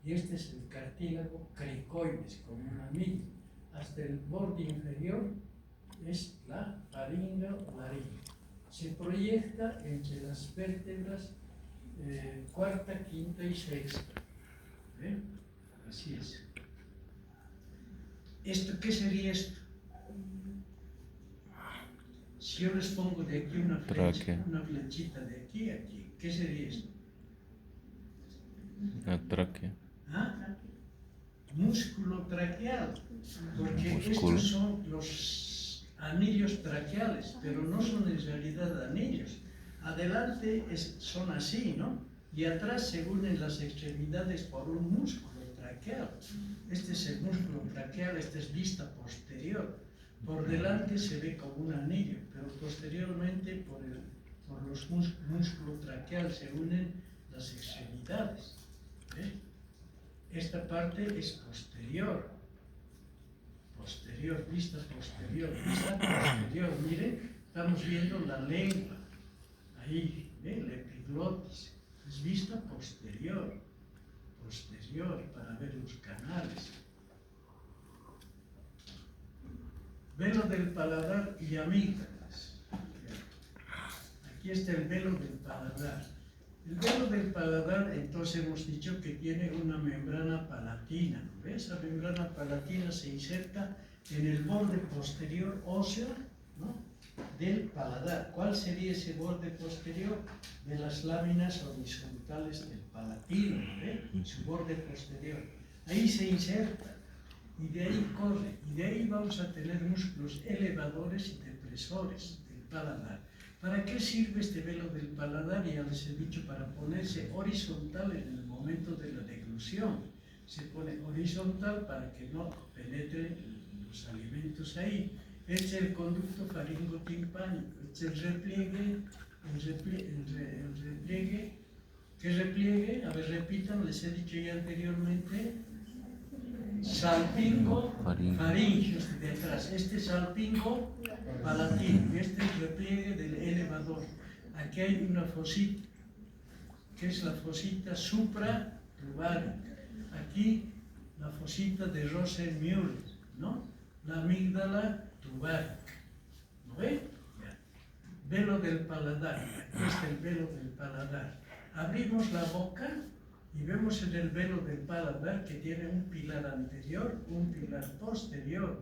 y este es el cartílago cricoides, como una milla. Hasta el borde inferior es la faringe o laringe. Se proyecta entre las vértebras cuarta, quinta y sexta. ¿Ve? Así es. ¿Esto qué sería esto? Si yo les pongo de aquí una flechita de aquí a aquí, ¿qué sería esto? La tráquea. ¿Ah? Músculo traqueal, porque estos son los anillos traqueales, pero no son en realidad anillos. Adelante son así, ¿no? Y atrás se unen las extremidades por un músculo traqueal. Este es el músculo traqueal, esta es vista posterior. Por delante se ve como un anillo, pero posteriormente por los músculos traqueal se unen las extremidades. ¿Ve? Esta parte es posterior, vista posterior, miren, estamos viendo la lengua, ahí, ¿ve? La epiglotis, es vista posterior, para ver los canales. Velo del paladar y amígdalas. Aquí está el velo del paladar. El velo del paladar, entonces hemos dicho que tiene una membrana palatina. ¿Ves? Esa membrana palatina se inserta en el borde posterior óseo, ¿no? Del paladar. ¿Cuál sería ese borde posterior? De las láminas horizontales del palatino, ¿ve? Su borde posterior. Ahí se inserta y de ahí corre. Y de ahí vamos a tener músculos elevadores y depresores del paladar. ¿Para qué sirve este velo del paladar? Ya les he dicho, para ponerse horizontal en el momento de la deglución. Se pone horizontal para que no penetren los alimentos ahí. Este es el conducto faringotimpánico. Este es el repliegue. ¿Qué repliegue? A ver, repitan, les he dicho ya anteriormente. Salpingo faringeos de atrás. Este es salpingo palatino. Y este es el repliegue del elevador. Aquí hay una fosita, que es la fosita supratubaria. Aquí la fosita de Rosen-Müller, ¿no? La amígdala tubárica. ¿No ve? Ya. Velo del paladar. Aquí está el velo del paladar. Abrimos la boca Y vemos en el velo del paladar que tiene un pilar anterior, un pilar posterior,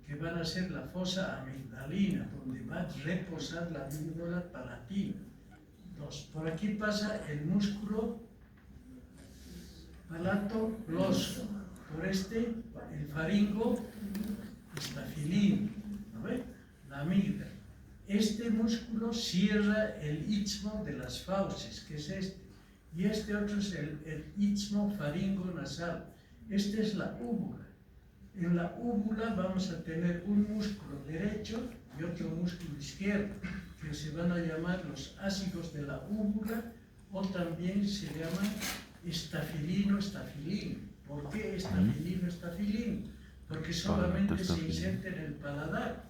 que van a ser la fosa amigdalina, donde va a reposar la amígdala palatina. Por aquí pasa el músculo palato-gloso, por este, el faringo estafilino, ¿no ve? La amígdala. Este músculo cierra el istmo de las fauces, que es este, y este otro es el istmo faringo-nasal. Esta es la úvula. En la úvula vamos a tener un músculo derecho y otro músculo izquierdo, que se van a llamar los ácidos de la úvula, o también se llaman estafilino-estafilino. ¿Por qué estafilino-estafilino? Porque solamente se inserta en el paladar.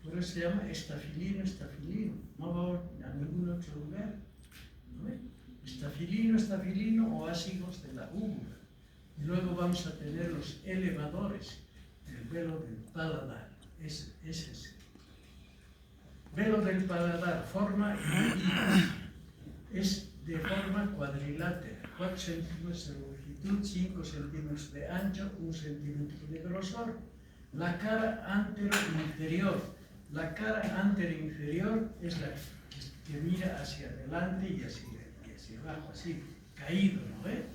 Por eso se llama estafilino-estafilino. No va a ningún otro lugar. ¿No ve? Estafilino-estafilino o ácidos de la úvula. Y luego vamos a tener los elevadores del velo del paladar. Ese es ese. Velo del paladar, forma y medida. Es de forma cuadrilátera, 4 centímetros de longitud, 5 centímetros de ancho, 1 centímetro de grosor. La cara antero-inferior. La cara antero-inferior es la que mira hacia adelante y hacia abajo, así, caído, ¿no ve?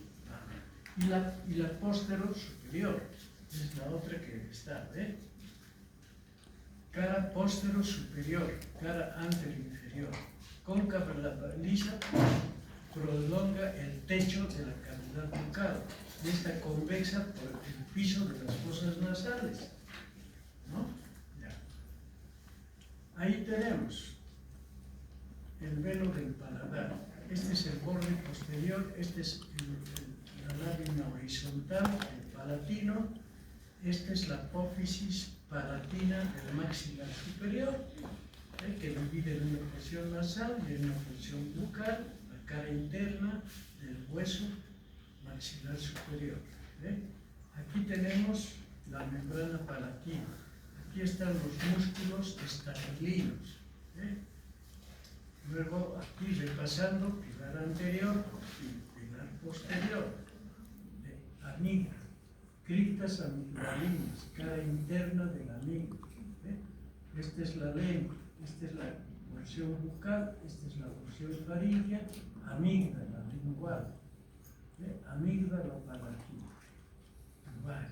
Y la postero-superior es la otra que está, ¿ve? Cara postero-superior, cara antero-inferior. Cóncava lisa prolonga el techo de la cavidad bucal y está convexa por el piso de las fosas nasales, ¿no? Ya. Ahí tenemos el velo del paladar. Este es el borde posterior, este es la lámina horizontal, el palatino. Esta es la apófisis palatina del maxilar superior, que divide en una porción nasal y en una porción bucal, la cara interna del hueso maxilar superior. Aquí tenemos la membrana palatina. Aquí están los músculos estafilinos. Luego aquí repasando pilar anterior y pilar posterior. Amígdala, criptas amigdalinas, cara interna de la amígdala. Esta es la lengua, esta es la porción bucal, esta es la porción faríngea, amígdala lingual, amígdala palatina. Vale.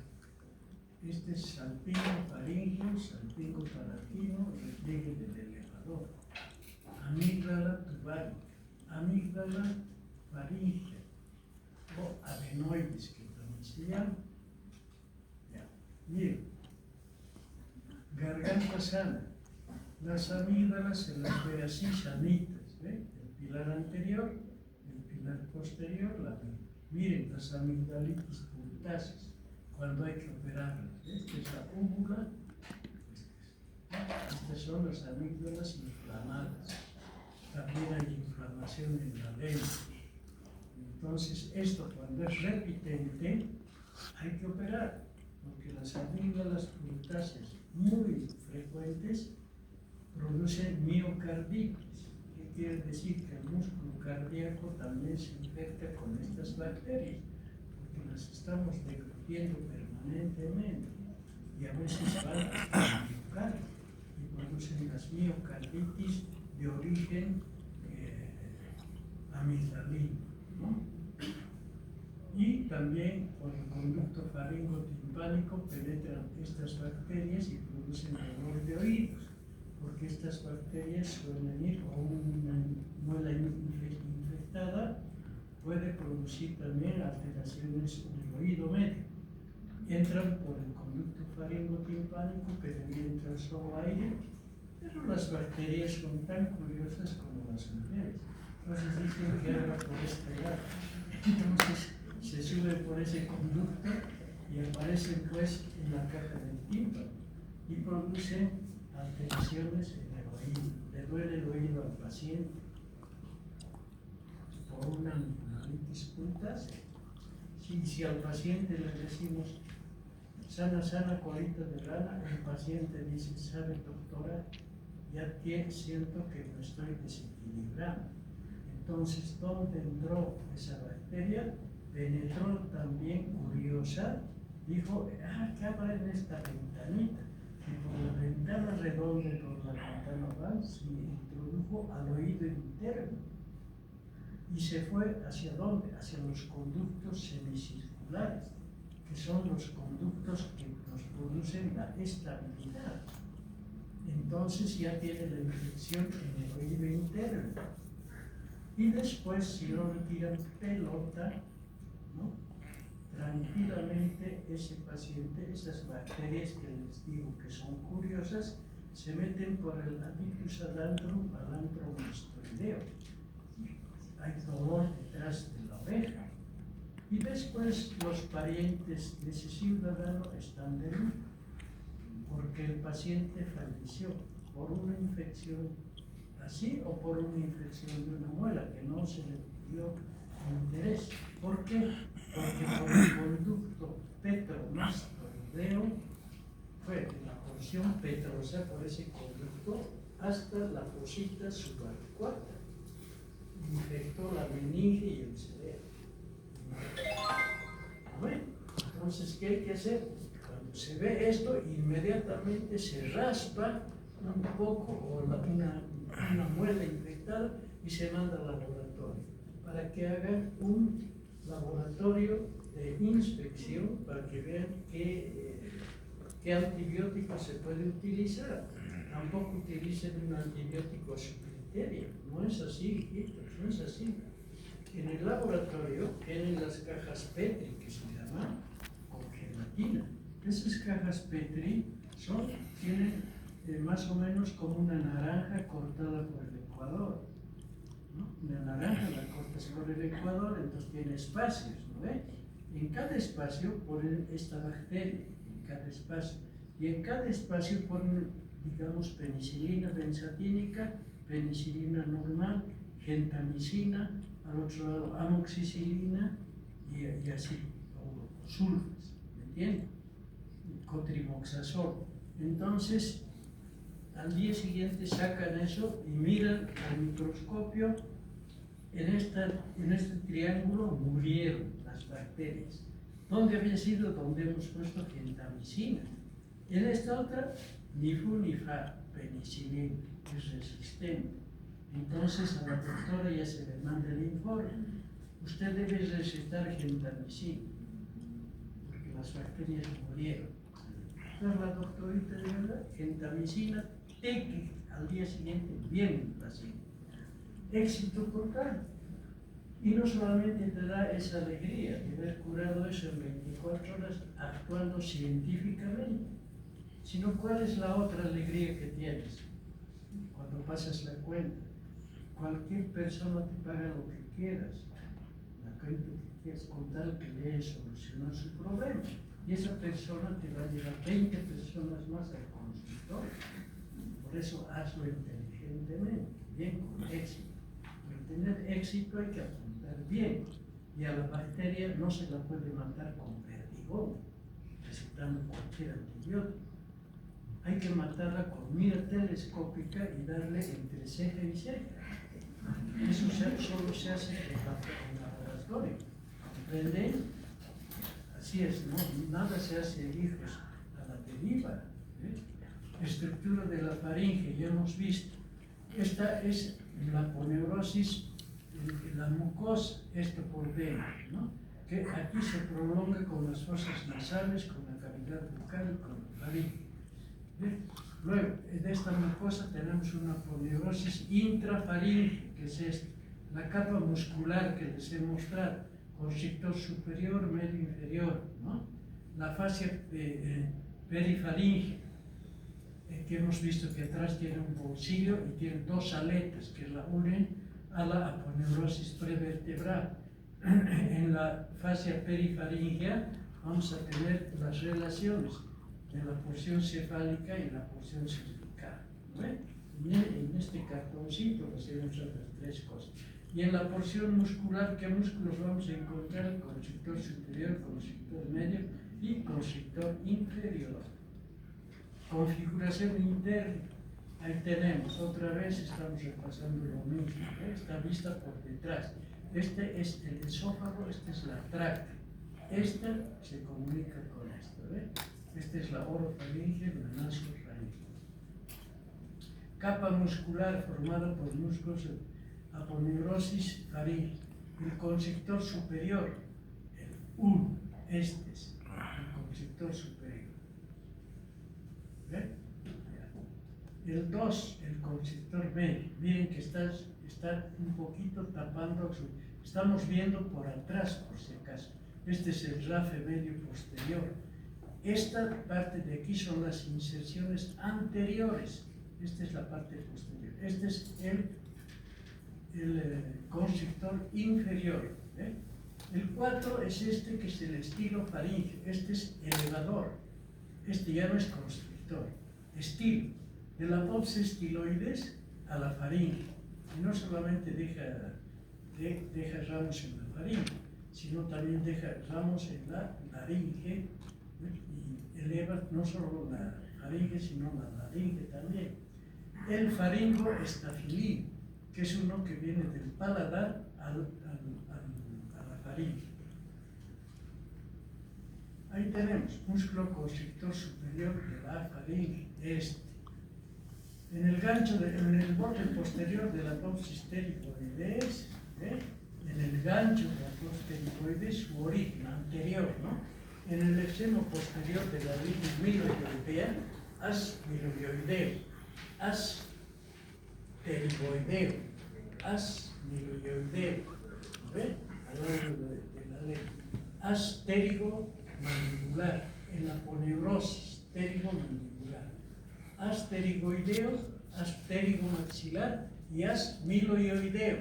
Este es salpingo faríngeo, salpingo palatino, repliegue del elevador. Amígdala tubárica, amígdala faríngea, o adenoides, que también se llama. Ya. Bien. Garganta sana. Las amígdalas se las ve así sanitas, ¿ve? El pilar anterior, el pilar posterior, la amígdala. Miren las amigdalitis puntasis, cuando hay que operarlas. Esta es la úvula. Estas son las amígdalas inflamadas. También hay inflamación en la lengua. Entonces, esto cuando es repitente, hay que operar, porque las amígdalas puntasis muy frecuentes producen miocarditis. ¿Qué quiere decir? Que el músculo cardíaco también se infecta con estas bacterias, porque las estamos recrutiendo permanentemente y a veces van hasta el miocardio y producen las miocarditis de origen amigdalino, ¿no? Y también por el conducto faringotimpánico penetran estas bacterias y producen dolor de oídos, porque estas bacterias suelen ir, o una muela infectada puede producir también alteraciones en el oído medio. Entran por el conducto faringotimpánico, que debería entrar solo aire, pero las bacterias son tan curiosas como las mujeres. Entonces dicen que haga por este lado. Entonces se suben por ese conducto y aparecen pues en la caja del tímpano y producen alteraciones en el oído. Le duele el oído al paciente por una amigdalitis puntasis. Si al paciente le decimos sana, sana, colita de rana, el paciente dice, sabe doctora, ya siento que me estoy desequilibrando. Entonces, ¿dónde entró esa bacteria? Penetró también curiosa, dijo, ¿qué habrá en esta ventanita? Y por la ventana redonda, por la ventana oval, se introdujo al oído interno. Y se fue ¿hacia dónde? Hacia los conductos semicirculares, que son los conductos que nos producen la estabilidad. Entonces ya tiene la infección en el oído interno. Y después, si no le tiran pelota, ¿no? Tranquilamente ese paciente, esas bacterias que les digo que son curiosas, se meten por el Adictus alantrum mastoideo. Hay dolor detrás de la oreja. Y después los parientes de ese ciudadano están de luto, porque el paciente falleció por una infección así o por una infección de una muela que no se le dio interés. ¿Por qué? Porque por el conducto petromastoideo fue de la porción petrosa por ese conducto hasta la fosita subacuata. Infectó la meninge y el cerebro. Bueno, entonces, ¿qué hay que hacer? Cuando se ve esto, inmediatamente se raspa un poco o una muela infectada y se manda al laboratorio para que hagan un laboratorio de inspección para que vean qué antibiótico se puede utilizar. Tampoco utilicen un antibiótico a su criterio. No es así, hijitos, no es así. En el laboratorio tienen las cajas Petri, que se llaman, con gelatina. Esas cajas Petri tienen más o menos como una naranja cortada por el ecuador, ¿no? Una naranja la cortas por el ecuador, entonces tiene espacios, ¿no ve? En cada espacio ponen esta bacteria, en cada espacio. Y en cada espacio ponen, digamos, penicilina benzatínica, penicilina normal, gentamicina, al otro lado amoxicilina y así, o sulfas, ¿me entienden? Cotrimoxazol. Entonces, al día siguiente sacan eso y miran al microscopio. En este triángulo murieron las bacterias. ¿Dónde había sido? Donde hemos puesto gentamicina. En esta otra, ni fu ni fa, penicilina, es resistente. Entonces a la doctora ya se le manda el informe. Usted debe recetar gentamicina, porque las bacterias murieron. Entonces la doctorita de verdad, gentamicina, al día siguiente viene el paciente. Éxito total. Y no solamente te da esa alegría de haber curado eso en 24 horas actuando científicamente, sino cuál es la otra alegría que tienes cuando pasas la cuenta. Cualquier persona te paga lo que quieras, la cuenta que quieras, contar que le solucionó su problema. Y esa persona te va a llevar 20 personas más al consultorio. Por eso hazlo inteligentemente, bien, con éxito. Para tener éxito hay que apuntar bien. Y a la bacteria no se la puede matar con perdigón, recetando cualquier antibiótico. Hay que matarla con mira telescópica y darle entre ceja y ceja. Eso solo se hace en laboratorio. ¿Comprenden? Así es, ¿no? Nada se hace, hijos, a la deriva. Estructura de la faringe, ya hemos visto. Esta es la poneurosis, la mucosa, esto por dentro, ¿no? Que aquí se prolonga con las fosas nasales, con la cavidad bucal y con la faringe. Luego, de esta mucosa tenemos una poneurosis intrafaringe, que es esta, la capa muscular que les he mostrado, constrictor superior, medio inferior, ¿no? La fascia perifaringe, que hemos visto que atrás tiene un bolsillo y tiene dos aletas que la unen a la aponeurosis prevertebral. En la fascia perifaringea vamos a tener las relaciones de la porción cefálica y la porción cervical. En este cartoncito les he mostrado las tres cosas. Y en la porción muscular, ¿qué músculos vamos a encontrar? Constrictor superior, constrictor medio y constrictor inferior. Configuración interna. Ahí tenemos, otra vez estamos repasando lo mismo, está vista por detrás. Este es el esófago, esta es la tráquea. Esta se comunica con esto, Esta es la orofaringe, la nasofaringe. Capa muscular formada por músculos, aponeurosis faringe. El constrictor superior, el 1, este es el constrictor superior. El 2, el constrictor medio. Miren que está un poquito tapando, estamos viendo por atrás, por si acaso. Este es el rafe medio posterior. Esta parte de aquí son las inserciones anteriores. Esta es la parte posterior. Este es el constrictor inferior. El 4 es este que es el estilo faríngeo. Este es elevador. Este ya no es constrictor. Estilo. De la apófisis estiloides a la faringe. Y no solamente deja ramos en la faringe, sino también deja ramos en la laringe y eleva no solo la faringe, sino la laringe también. El faringo estafilín, que es uno que viene del paladar a la faringe. Ahí tenemos músculo constrictor superior de la faringe, este. En el gancho, en el borde posterior de la apófisis pterigoides, en el gancho de la apófisis pterigoides, su origen anterior, ¿no? En el extremo posterior de la línea miloioidea, as miloioideo, as pterigoideo, as miloioideo, ¿ve? Al lado de la lengua. As pterigomandibular, en la poneurosis, pterigomandibular. Asterigoideo, asterigomaxilar y asmiloioideo.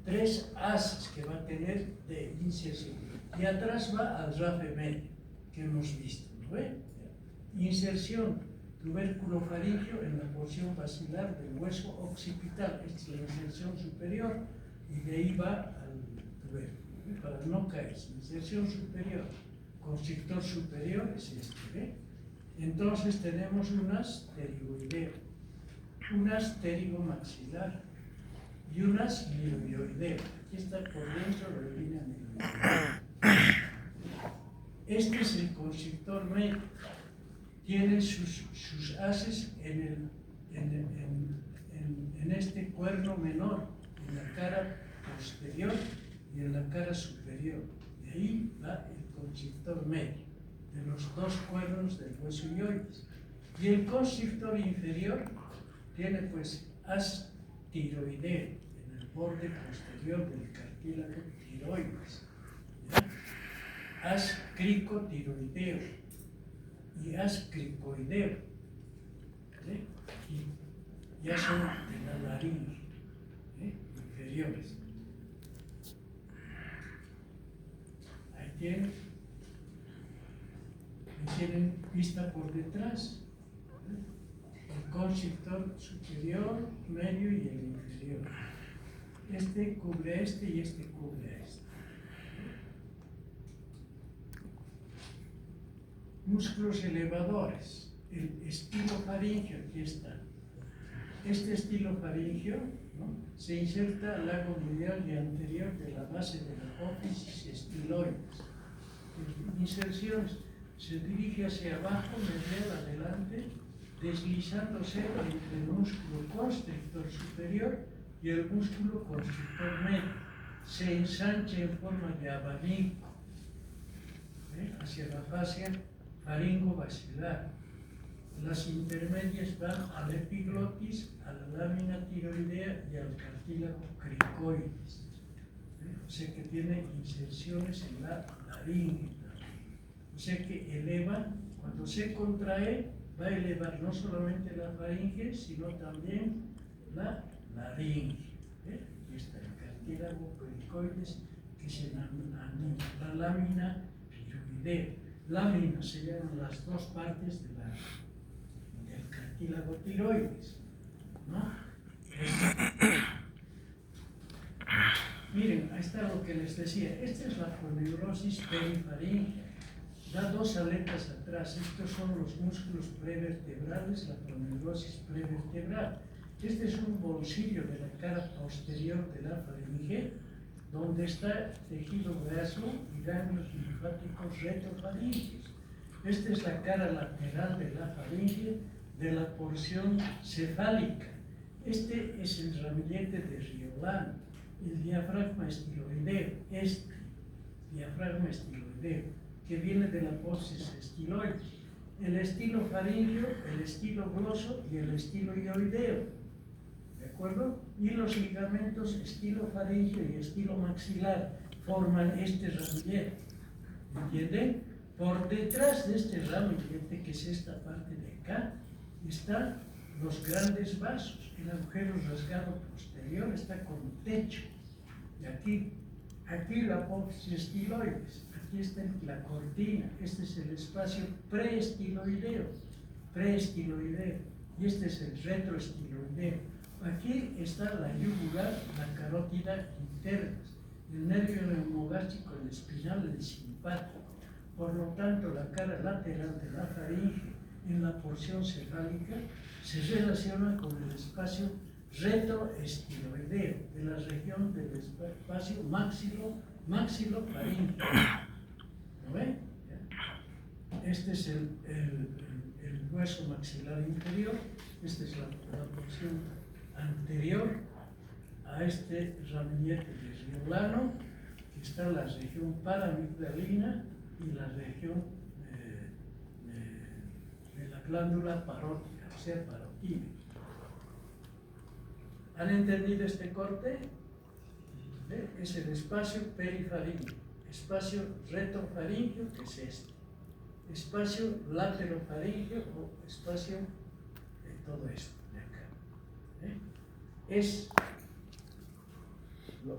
3 ases que va a tener de inserción. Y atrás va al rafe medio, que hemos visto, ¿no ve? Inserción, tubérculo faríngeo en la porción basilar del hueso occipital. Esta es la inserción superior y de ahí va al tubérculo, para no caerse. Inserción superior, constrictor superior es este, Entonces tenemos un asterigoideo, un asterigomaxilar y un asmiloioideo. Aquí está por dentro la línea miloidea. Este es el constrictor medio. Tiene sus haces en este cuerno menor, en la cara posterior y en la cara superior. De ahí va el constrictor medio, de los 2 cuernos del hueso ioides. Y el constrictor inferior tiene pues as tiroideo en el borde posterior del cartílago tiroides, as cricotiroideo y as cricoideo, y ya son de la laringe, inferiores. Ahí tienen vista por detrás, el constrictor superior, medio y el inferior. Este cubre a este y este cubre a este. Músculos elevadores, el estilo faríngeo, aquí está. Este estilo faríngeo, ¿no?, se inserta al lago medial y anterior de la base de la apófisis estiloides. Inserciones. Se dirige hacia abajo, medial adelante, deslizándose entre el músculo constrictor superior y el músculo constrictor medio. Se ensancha en forma de abanico hacia la fascia faringo-basilar. Las intermedias van al epiglotis, a la lámina tiroidea y al cartílago cricoides. O sea que tiene inserciones en la laringe. O sea que eleva, cuando se contrae, va a elevar no solamente la faringe, sino también la laringe. Aquí está el cartílago cricoides, que se denomina la lámina tiroidea. Lámina se llaman las 2 partes del cartílago tiroides, ¿no? Miren, ahí está lo que les decía. Esta es la poneurosis perifaringea. da dos aletas atrás. Estos son los músculos prevertebrales, la aponeurosis prevertebral. Este es un bolsillo de la cara posterior de la faringe, donde está tejido graso y ganglios linfáticos retrofaringes. Esta es la cara lateral de la faringe de la porción cefálica. Este es el ramillete de Riolano, el diafragma estiloideo, diafragma estiloideo, que viene de la apófisis estiloide, el estilo faríngeo, el estilo gloso y el estilo ioideo, ¿de acuerdo? Y los ligamentos estilo faríngeo y estilo maxilar forman este ramillete, ¿entienden? Por detrás de este ramillete, que es esta parte de acá, están los grandes vasos. El agujero rasgado posterior está con techo. Y aquí la apófisis estiloides, aquí está la cortina, este es el espacio preestiloideo, y este es el retroestiloideo. Aquí está la yugular, la carótida internas, el nervio neumogástrico, el espinal, el simpático. Por lo tanto, la cara lateral de la faringe en la porción cefálica se relaciona con el espacio retroestiloideo de la región del espacio maxilofaríngeo. ¿Lo ven? Este es el hueso maxilar inferior, esta es la porción anterior a este ramillete de Riolano, que está en la región paramigdalina y la región de la glándula parótida, o sea, parotídea. ¿Han entendido este corte? Es el espacio perifaríngeo, espacio retrofaríngeo, que es este, espacio laterofaríngeo o espacio de todo esto de acá. Es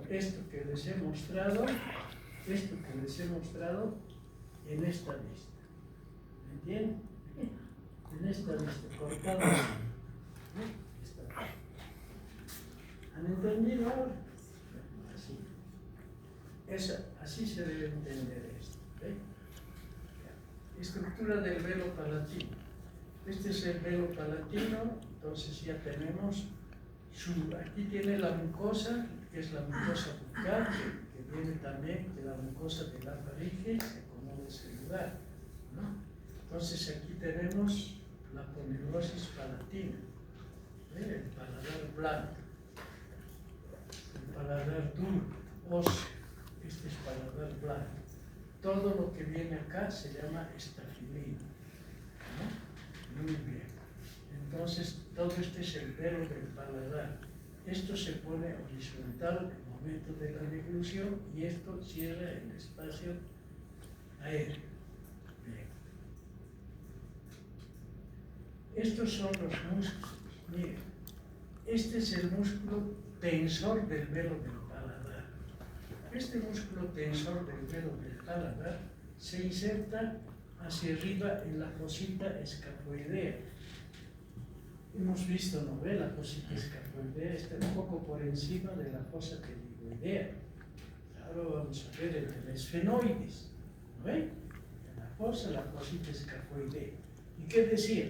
esto que les he mostrado, en esta vista. ¿Me entienden? En esta vista, cortada. ¿Han entendido ahora? Así se debe entender esto. Estructura del velo palatino. Este es el velo palatino, entonces ya tenemos aquí tiene la mucosa, que es la mucosa bucal, que viene también de la mucosa de la faringe, se acomoda en ese lugar, ¿no? Entonces aquí tenemos la aponeurosis palatina, el paladar blando, el paladar duro, óseo, este es paladar blando. Todo lo que viene acá se llama estafilina, ¿no? Muy bien. Entonces, todo este es el velo del paladar. Esto se pone horizontal en el momento de la deglución y esto cierra el espacio aéreo. Bien. Estos son los músculos. Miren, este es el músculo tensor del velo del paladar. Este músculo tensor del velo del paladar se inserta hacia arriba en la fosita escafoidea. Hemos visto, ¿no ve? La fosita escafoidea está un poco por encima de la fosa pterigoidea. Ahora vamos a ver el esfenoides, ¿no ve? La fosita escafoidea. ¿Y qué decía?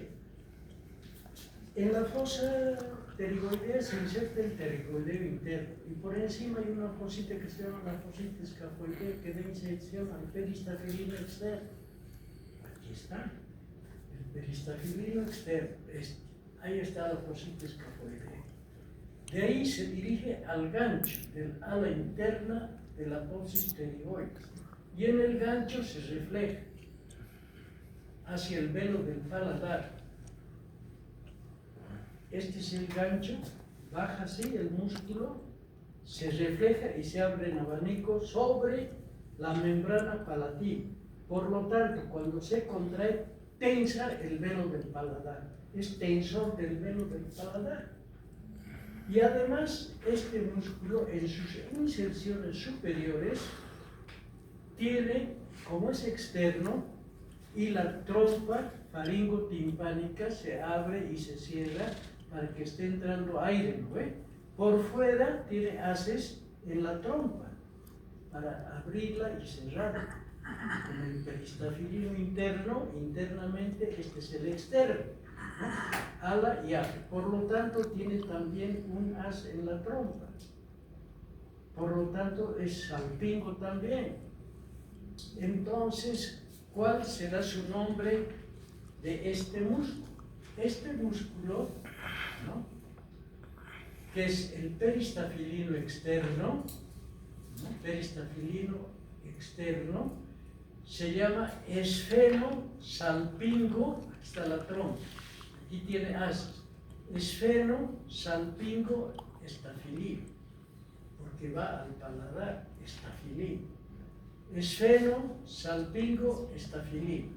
En la fosa pterigoidea se inserta el pterigoideo interno y por encima hay una fosita que se llama la fosita escafoidea que da inserción al peristafilino externo. Aquí está, el peristafilino externo. Ahí está la fosita escafoidea. De ahí se dirige al gancho del ala interna de la apófisis pterigoides y en el gancho se refleja hacia el velo del paladar. Este es el gancho, baja así el músculo, se refleja y se abre en abanico sobre la membrana palatina. Por lo tanto, cuando se contrae, tensa el velo del paladar. Es tensor del velo del paladar. Y además, este músculo en sus inserciones superiores tiene, como es externo, y la trompa faringotimpánica se abre y se cierra para que esté entrando aire, ¿no ve? Por fuera tiene haces en la trompa para abrirla y cerrarla. Como el peristafilino interno, internamente este es el externo, ¿no? Ala y afe. Por lo tanto, tiene también un as en la trompa. Por lo tanto, es salpingo también. Entonces, ¿cuál será su nombre de este músculo? Este músculo, ¿no?, que es el peristafilino externo, ¿no?, peristafilino externo, se llama esfenosalpingo, aquí está la trompa, aquí tiene asas, esfenosalpingo estafilino, porque va al paladar, estafilino. Esfenosalpingo estafilino.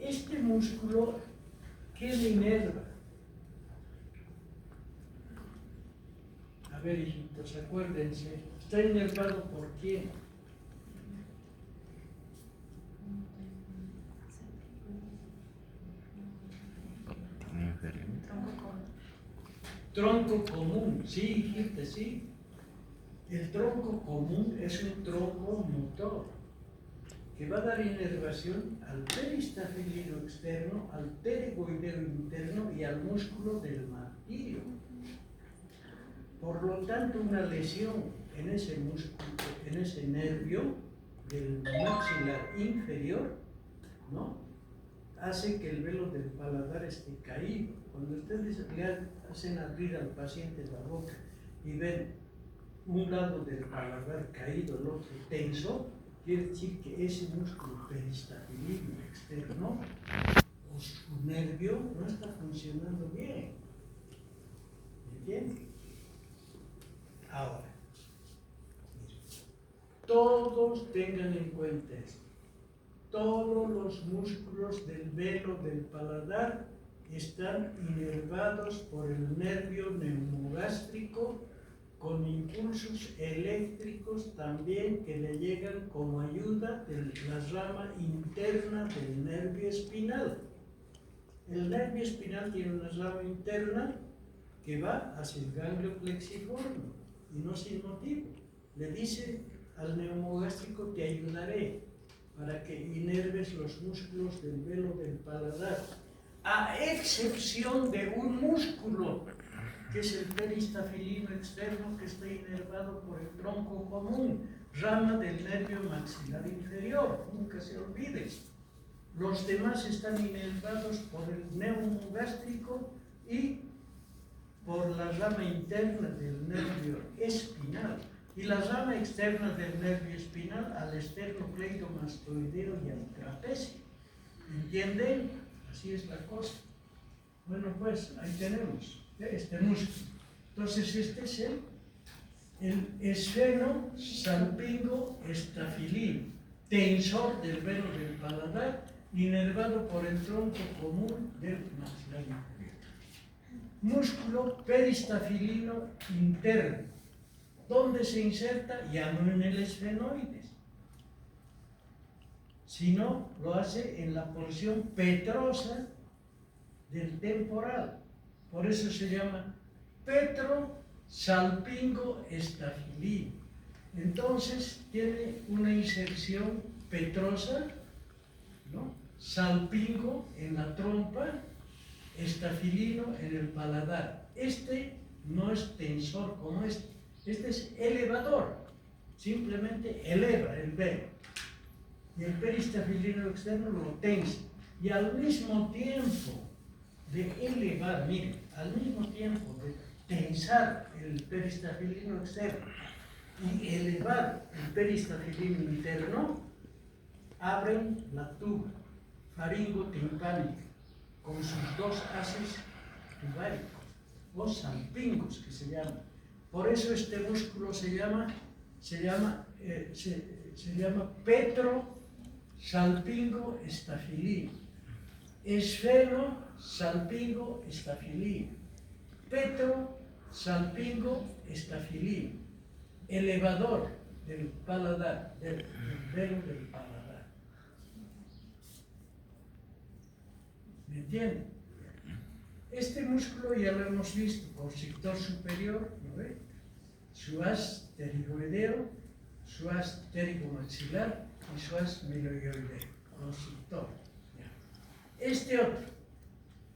Este músculo, ¿qué le inerva? A ver, hijitos, acuérdense, ¿está inervado por quién? Tronco común, sí, hijita, sí. El tronco común es un tronco motor que va a dar inervación al peristafilino externo, al pterygoideo interno y al músculo del martirio. Por lo tanto, una lesión en ese músculo, en ese nervio del maxilar inferior, ¿no?, hace que el velo del paladar esté caído. Cuando ustedes le hacen abrir al paciente la boca y ven un lado del paladar caído, el otro tenso, quiere decir que ese músculo peristafilino externo o su nervio no está funcionando bien. ¿Me entienden? Ahora, todos tengan en cuenta esto. Todos los músculos del velo del paladar están inervados por el nervio neumogástrico con impulsos eléctricos también que le llegan como ayuda de la rama interna del nervio espinal. El nervio espinal tiene una rama interna que va hacia el ganglio plexiforme y no sin motivo. Le dice al neumogástrico: te ayudaré para que inerves los músculos del velo del paladar, a excepción de un músculo, que es el peristafilino externo, que está inervado por el tronco común, rama del nervio maxilar inferior, nunca se olvide. Los demás están inervados por el neumogástrico y por la rama interna del nervio espinal, y la rama externa del nervio espinal al esternocleidomastoideo y al trapecio. ¿Entienden? Así es la cosa. Bueno, pues ahí tenemos este músculo. Entonces, este es el esfenosalpingo estafilino, tensor del velo del paladar, inervado por el tronco común del maxilar inferior. Músculo peristafilino interno. ¿Dónde se inserta? Ya no en el esfenoides, sino lo hace en la porción petrosa del temporal. Por eso se llama petrosalpingo estafilino. Entonces tiene una inserción petrosa, ¿no?, salpingo en la trompa, estafilino en el paladar. Este no es tensor como este. Este es elevador, simplemente eleva el velo. Y el peristafilino externo lo tensa. Y al mismo tiempo de elevar, miren, al mismo tiempo de tensar el peristafilino externo y elevar el peristafilino interno, abren la tuba faringotimpánica con sus dos haces tubáricos, o salpingos que se llaman. Por eso este músculo se llama petrosalpingo estafilino, esfenosalpingo estafilino, petrosalpingo estafilino, elevador del paladar, del velo del paladar. ¿Me entienden? Este músculo ya lo hemos visto por sector superior, ¿no ve? Su haz pterigoideo, su haz pterigomaxilar, psoas miloioideo, constrictor. Este otro,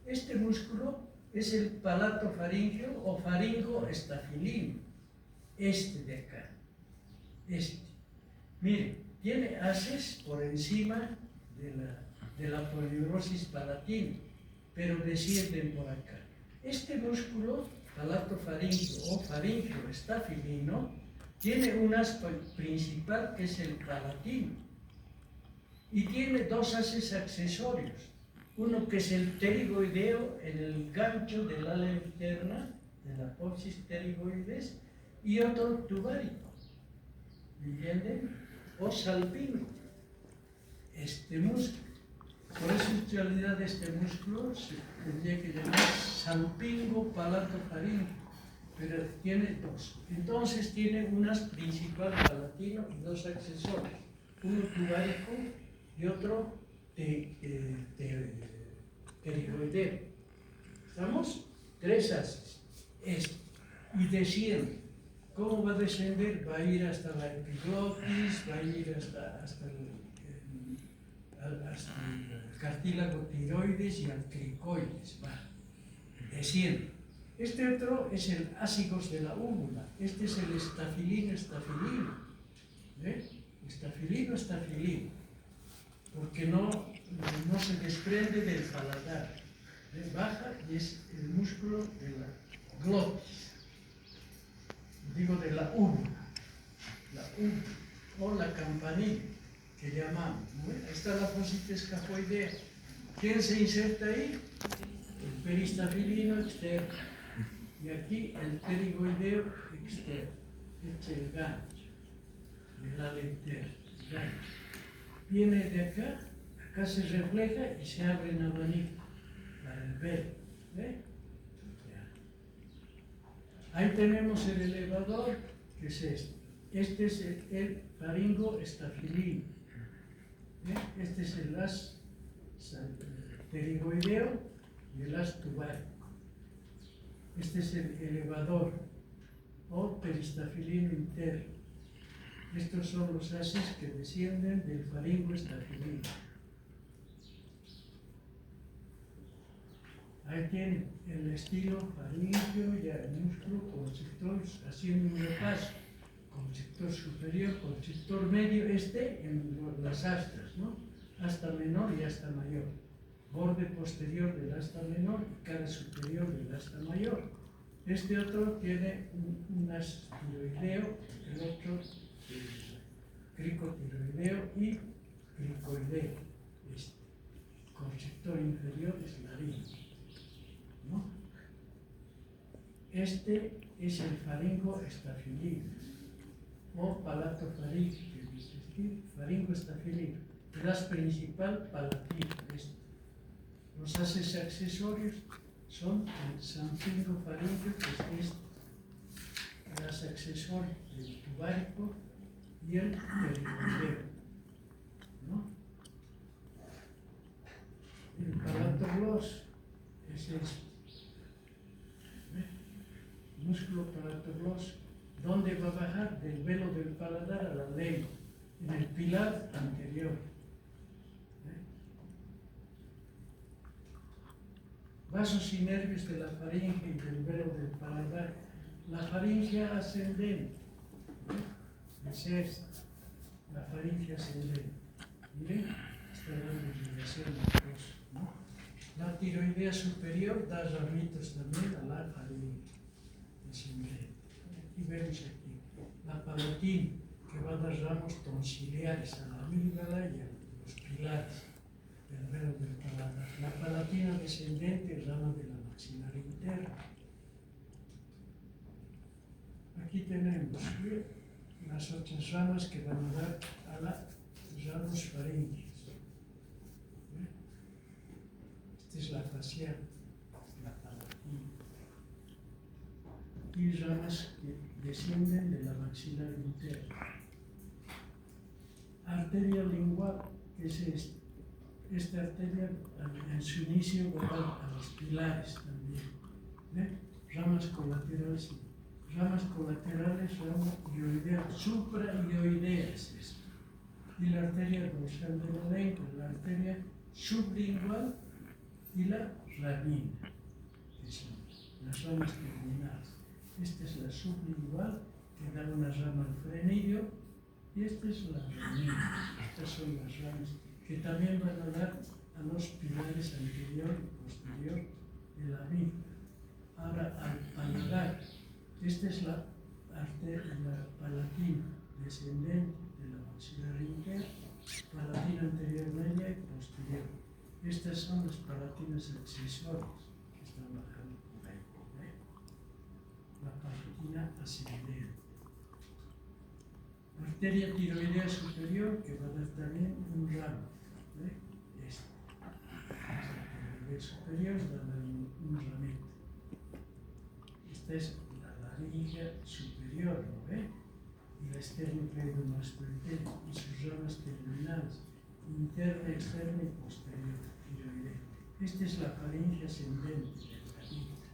este músculo es el palatofaríngeo o faringoestafilino, este de acá, este. Mire, tiene haces por encima de la poliurosis palatina, pero descienden por acá. Este músculo, palatofaríngeo o faringoestafilino, tiene un as principal que es el palatino y tiene dos haces accesorios. Uno que es el pterigoideo en el gancho del ala interna de la apófisis pterigoides y otro tubárico, ¿me entienden? O salpingo, este músculo. Por eso en realidad este músculo se tendría que llamar salpingo palatofaríngeo, pero tiene dos. Entonces tiene un as principal palatino y dos accesorios, uno tubárico y otro pterigoideo. ¿Estamos? Tres haces. Y desciende. ¿Cómo va a descender? Va a ir hasta la epiglotis, va a ir hasta el cartílago tiroides y al cricoides. Va. Desciende. Este otro es el ácigos de la úvula. Este es el estafilino. ¿Ves? Estafilino. Porque no se desprende del paladar. Baja y es el músculo de la glotis, digo de la úvula, o la campanilla, que llamamos. Ahí está la fosita escafoidea. ¿Quién se inserta ahí? El peristafilino externo. Y aquí el pterigoideo externo. Este es el gancho, el ala interna, el gancho. Viene de acá, acá se refleja y se abre en abanico para el velo. ¿Ve? Ahí tenemos el elevador, que es este. Este es el faringoestafilino. Este es el as pterigoideo y el as tubárico. Este es el elevador o peristafilino interno. Estos son los haces que descienden del faringoestafilino. Ahí tienen el estilo faríngeo y el músculo constrictor haciendo un repaso. Constrictor superior, constrictor medio, en las astas, ¿no? Asta menor y asta mayor. Borde posterior del asta menor y cara superior del asta mayor. Este otro tiene un as tiroideo, el otro cricotiroideo y cricoideo. Constrictor inferior es laringe, ¿no? Este es el faringoestafilino o palatofaríngeo, es decir, faringoestafilino. El as principal palatino. Los haces accesorios son el sanfingofaríngeo, que es este, el as accesorio del tubárico y el pterigoideo, ¿no? El palatoglos es este. ¿Ve? Músculo palatoglos. ¿Dónde va a bajar? Del velo del paladar a la lengua, en el pilar anterior. Vasos y nervios de la faringe y del velo del paladar. La faringe ascendente. Es esta. La faringe ascendente. Miren, está dando irrigación mucosa, ¿no? La tiroidea superior da ramitos también a la faringe ascendente. Aquí vemos aquí. La palatina, que va a dar ramos tonsiliares a la amígdala y a los pilares del velo del paladar. La palatina descendente, rama de la maxilar interna. Aquí tenemos las otras ramas que van a dar a los ramos faríngeos. Esta es la facial, la palatina. Y ramas que descienden de la maxilar interna. Arteria lingual, que es esta arteria en su inicio va a dar a los pilares también. ¿Ve? Ramas colaterales, rama ioidea, supraioidea es esto. y la arteria dorsal de la lengua, la arteria sublingual y la ramina, que son las ramas terminales. Esta es la sublingual, que da una rama al frenillo, y esta es la ramina. Estas son las ramas que también van a dar a los pilares anterior y posterior de la amígdala. Ahora, al paladar, esta es la palatina descendente de la maxila ringera, palatina anterior media y posterior. Estas son las palatinas accesorias que están bajando por ahí. La palatina ascendente. Arteria tiroidea superior, que va a dar también un ramo. Esta. La tiroidea superior da un ramito. Esta es la laringe superior, ¿no ve? Y la esternocleidomastoidea y sus ramas terminales, interna, externa y posterior, tiroidea. Esta es la faringe ascendente de la laringe.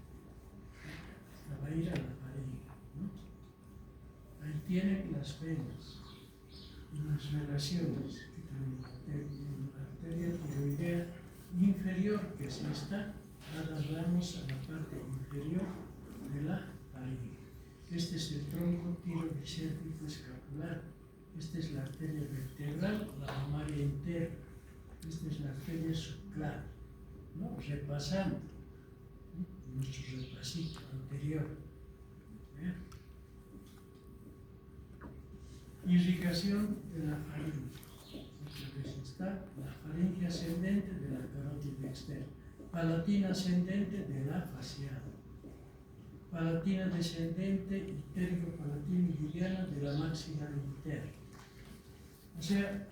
La va a ir a la faringe, ¿no? Ahí tienen las venas y las relaciones que tienen la arteria tiroidea inferior, que es esta, agarramos a la parte inferior de la faringe. Este es el tronco tirobicéptico escapular. Esta es la arteria vertebral, la mamaria interna. Esta es la arteria subclar, ¿no? Repasando, ¿no? Nuestro repasito anterior. Irrigación de la faringe. Otra vez está la faringe ascendente de la carótida externa, palatina ascendente de la facial, palatina descendente y palatina iliana de la maxila interna. O sea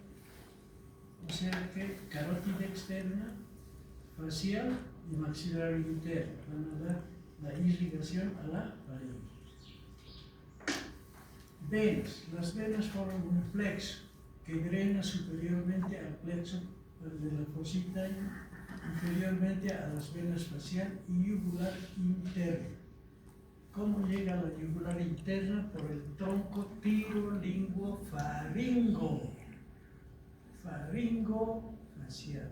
que carótida externa, facial y maxilar interna van a dar la irrigación a la faringe. Venas. Las venas forman un plexo que drena superiormente al plexo de la fosita inferiormente a las venas facial y yugular interna. ¿Cómo llega a la yugular interna? Por el tronco tirolinguofaringo. Faringo facial.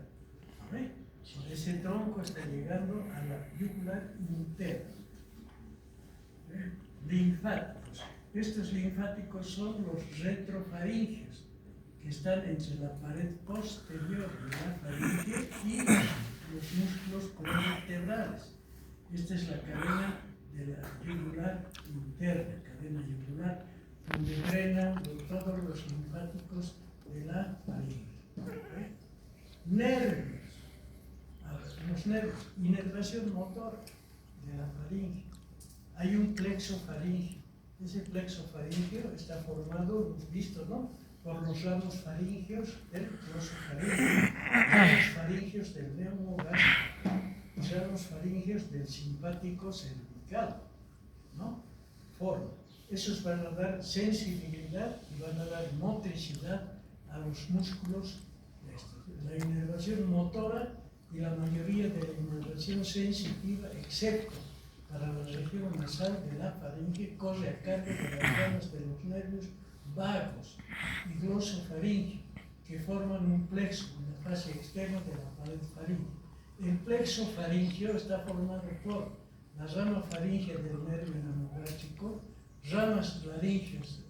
¿Ve? Por ese tronco está llegando a la yugular interna. Linfáticos. Estos linfáticos son los retrofaringios, que están entre la pared posterior de la faringe y los músculos prevertebrales. Esta es la cadena de la yugular interna, cadena yugular, donde drenan todos los linfáticos de la faringe. Nervios. Los nervios, inervación motora de la faringe. Hay un plexo faríngeo. Ese plexo faríngeo está formado, hemos visto, ¿no?, por los ramos faringeos del glosofaringeo, ramos faringeos del neumogástrico y ramos faringeos del simpático cervical, ¿no? Forma. Esos van a dar sensibilidad y van a dar motricidad a los músculos de estos. La inervación motora y la mayoría de la inervación sensitiva, excepto para la región nasal de la faringe, corre a cargo de las ramas de los nervios vagos y glosofaringeo, que forman un plexo en la fase externa de la pared faríngea. El plexo faríngeo está formado por la rama faríngea del nervio neumogástrico, ramas laríngeas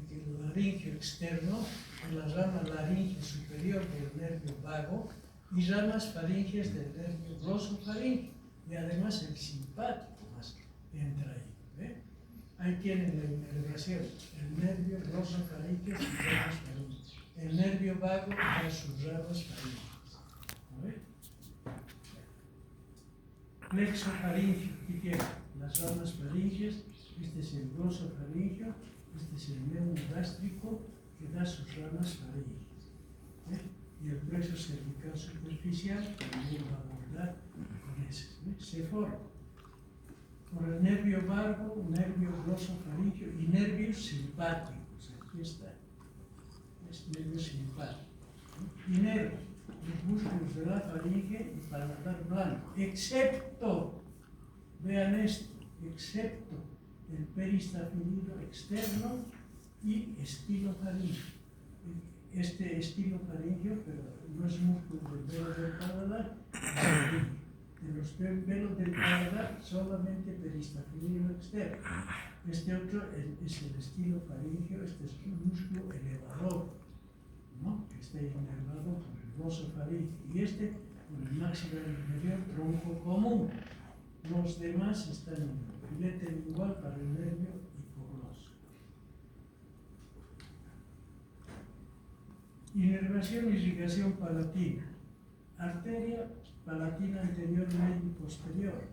del laringio externo, y la rama laringea superior del nervio vago, y ramas faríngeas del nervio glosofaríngeo, y además el simpático más entra ahí. ¿Ve? Ahí tienen la inervación, el nervio glosofaríngeo y ramas faríngeas. El nervio vago da sus ramas faríngeas. ¿Ve? Plexo faríngeo, aquí tienen las ramas faríngeas. Este es el glosofaríngeo, este es el neumogástrico, que da sus ramas faríngeas. Y el plexo cervical superficial también va a abordar con ese. Se forma por el nervio vago, nervio glosofaríngeo y nervios simpáticos. Aquí está. Es nervio simpático. Inerva los músculos de la faringe y paladar blando, excepto, vean esto, excepto el peristafilido externo y estilofaríngeo. este estilo faríngeo, pero no es músculo del velo del paladar, de los velos del paladar solamente peristafilino externo. Este otro es el estilo faríngeo, este es un músculo elevador, ¿no? Que está inervado por el gloso faríngeo, y este por el maxilar inferior, tronco común. Los demás están en el filete lingual para el nervio hipogloso. Inervación y irrigación palatina. Arteria palatina anterior, medio y posterior.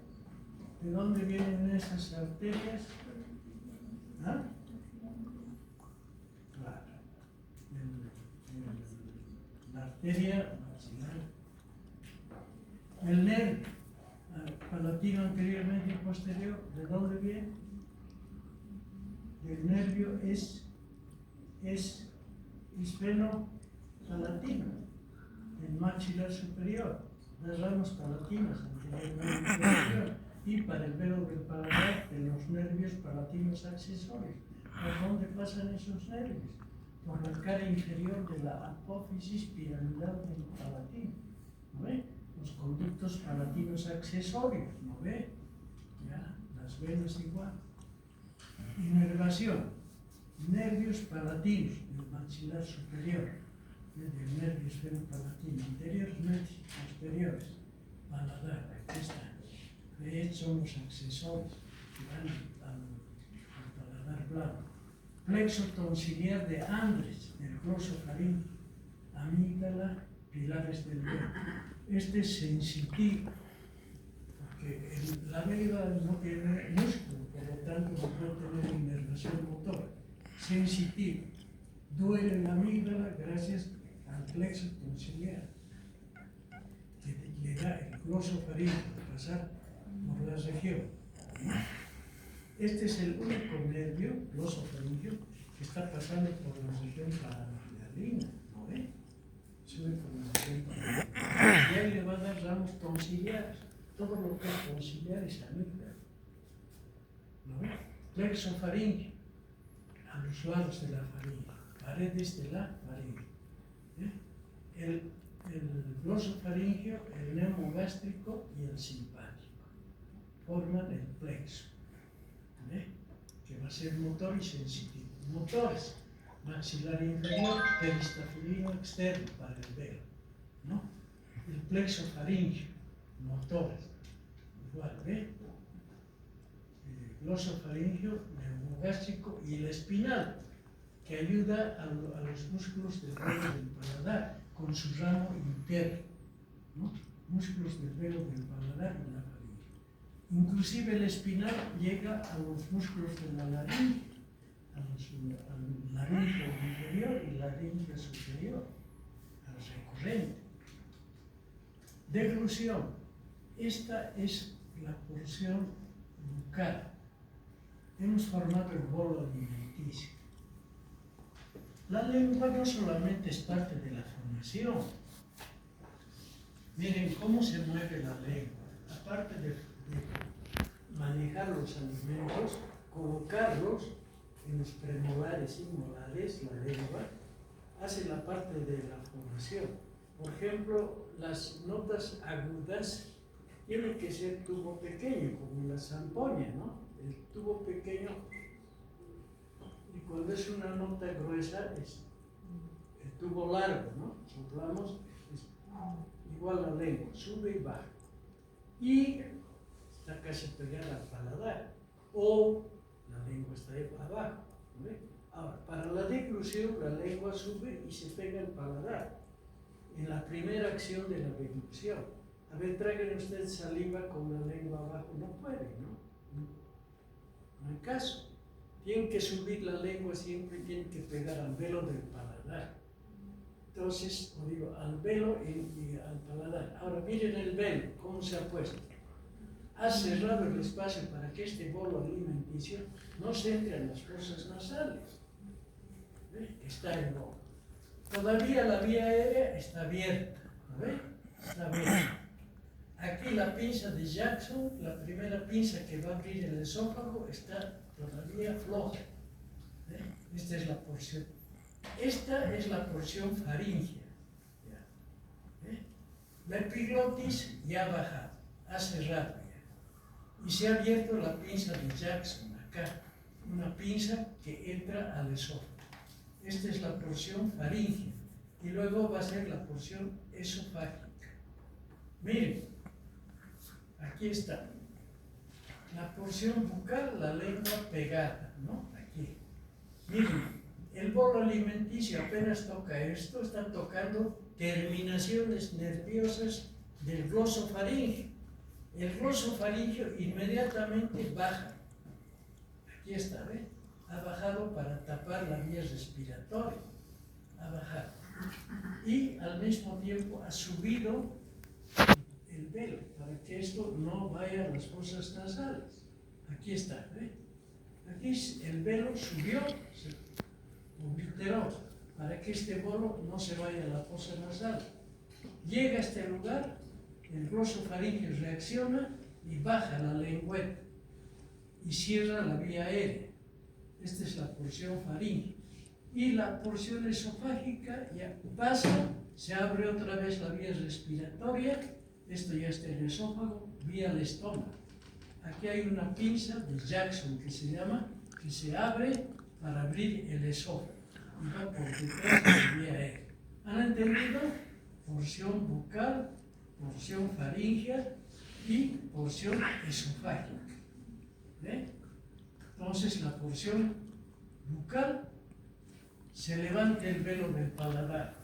¿De dónde vienen esas arterias? ¿Ah? Claro. La arteria maxilar. El nervio palatino anterior, medio y posterior, ¿de dónde viene? El nervio es isfeno-palatino, el maxilar superior, las ramas palatinas anterior, medio y posterior, y para el velo del paladar, de los nervios palatinos accesorios. ¿Por dónde pasan esos nervios? Por la cara inferior de la apófisis piramidal del palatino, ¿no ve? Los conductos palatinos accesorios, ¿no ve? Ya, las venas igual. Inervación. Nervios palatinos del maxilar superior, del nervio esfenopalatino, anteriores, medios y posteriores. Paladar, aquí están. De hecho, son los accesorios que van al paladar blando. Plexo tonsiliar de Andres, del glosofaríngeo, amígdala, pilares del velo. Este es sensitivo, porque la amígdala no tiene músculo, por lo tanto no puede tener inervación motora. Sensitivo, duele la amígdala gracias al plexo tonsiliar, que le da el glosofaríngeo de pasar por la región. Este es el único nervio, glosofaríngeo, que está pasando por la región paranasal, ¿no ve? Sube por la región paranasal. Y ahí le va a dar ramos tonsiliares. Todo lo que es tonsiliar es amígdala, ¿no ve? Plexofaríngeo, a los lados de la faringe, paredes de la faringe. El glosofaríngeo, el neumogástrico y el simpático forman el plexo, que va a ser motor y sensitivo. Motores, maxilar inferior, peristafilino externo para el velo, ¿no? El plexo faríngeo, motores, igual, ¿ve? Glosofaríngeo, neumogástrico y el espinal, que ayuda a los músculos del velo del paladar con su ramo interno, ¿no? Músculos del velo del paladar y la faringe. Inclusive el espinal llega a los músculos de la laringe, al laringe inferior y laringe superior, al recurrente. Deglución. Esta es la porción bucal. Hemos formado el bolo alimenticio. La lengua no solamente es parte de la formación. Miren cómo se mueve la lengua. Aparte de manejar los alimentos, colocarlos en los premolares y molares, la lengua hace la parte de la formación. Por ejemplo, las notas agudas tienen que ser tubo pequeño, como la zampoña, ¿no? El tubo pequeño, y cuando es una nota gruesa es el tubo largo, ¿no? Soplamos, es igual la lengua, sube y baja. Y está casi pegada al paladar, o la lengua está ahí abajo, ¿no? Ahora, para la deglución, la lengua sube y se pega al paladar, en la primera acción de la deglución. A ver, traigan ustedes saliva con la lengua abajo, no pueden, ¿no? No hay caso. Tienen que subir la lengua, siempre tienen que pegar al velo del paladar. Entonces, os digo, al velo y al paladar. Ahora miren el velo, cómo se ha puesto. Ha cerrado el espacio para que este bolo alimenticio no se entre en las fosas nasales, que está en boca. Todavía la vía aérea está abierta, ¿no ve? Está abierta. Aquí la pinza de Jackson, la primera pinza que va a abrir el esófago, está todavía floja. Esta es la porción esta es la porción faríngea. La epiglotis ya ha bajado, ha cerrado ya. Y se ha abierto la pinza de Jackson acá, una pinza que entra al esófago. Esta es la porción faríngea. Y luego va a ser la porción esofágica. Miren, aquí está. La porción bucal, la lengua pegada, ¿no? Aquí. Miren, el bolo alimenticio apenas toca esto, está tocando terminaciones nerviosas del glosofaringio. El glosofaringio inmediatamente baja. Aquí está, ¿ve? Ha bajado para tapar la vía respiratoria. Ha bajado. Y al mismo tiempo ha subido el velo para que esto no vaya a las fosas nasales. Aquí está, ¿ve? Aquí el velo subió, se obliteró, para que este bolo no se vaya a la fosa nasal. Llega a este lugar, el glosofaringio reacciona y baja la lengüeta y cierra la vía aérea. Esta es la porción faríngea. Y la porción esofágica ya pasa, se abre otra vez la vía respiratoria, esto ya está en el esófago, vía al estómago. Aquí hay una pinza de Jackson que se llama, que se abre para abrir el esófago y va por detrás de la vía aérea. ¿Han entendido? Porción bucal, porción faríngea y porción esofágica. ¿Ve? Entonces la porción bucal se levanta el velo del paladar.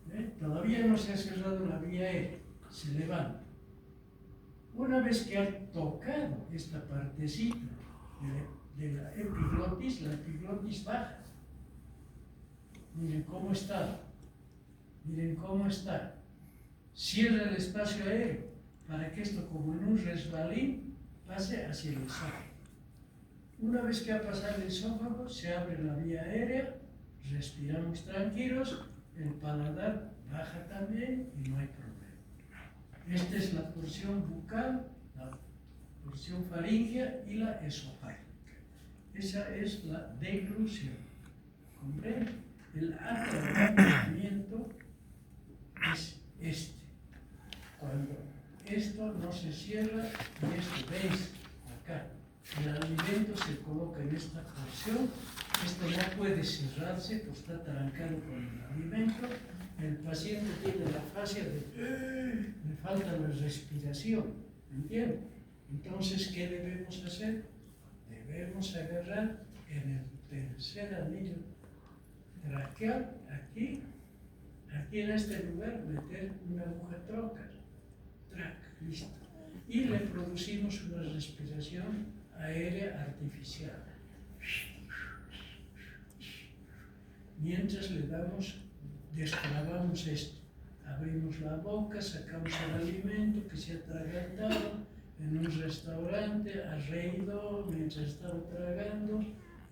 ¿Ve? Todavía no se ha cerrado la vía aérea, se levanta. Una vez que ha tocado esta partecita de la epiglotis baja. Miren cómo está. Miren cómo está. Cierra el espacio aéreo para que esto, como en un resbalín, pase hacia el esófago. Una vez que ha pasado el esófago, se abre la vía aérea, respiramos tranquilos, el paladar baja también y no hay problema. Esta es la porción bucal, la porción faríngea y la esofágica. Esa es la deglución. ¿Comprenden? El atragantamiento es este. Cuando esto no se cierra y esto veis acá, el alimento se coloca en esta porción, esto no puede cerrarse, pues está trancado con el alimento. El paciente tiene la fascia de me falta la respiración, ¿entienden? Entonces, ¿qué debemos hacer? Debemos agarrar en el tercer anillo traqueal, aquí en este lugar, meter una aguja trocar, listo. Y le producimos una respiración aérea artificial. Mientras le damos, destrabamos esto. Abrimos la boca, sacamos el alimento que se ha atragantado en un restaurante, ha reído mientras estaba tragando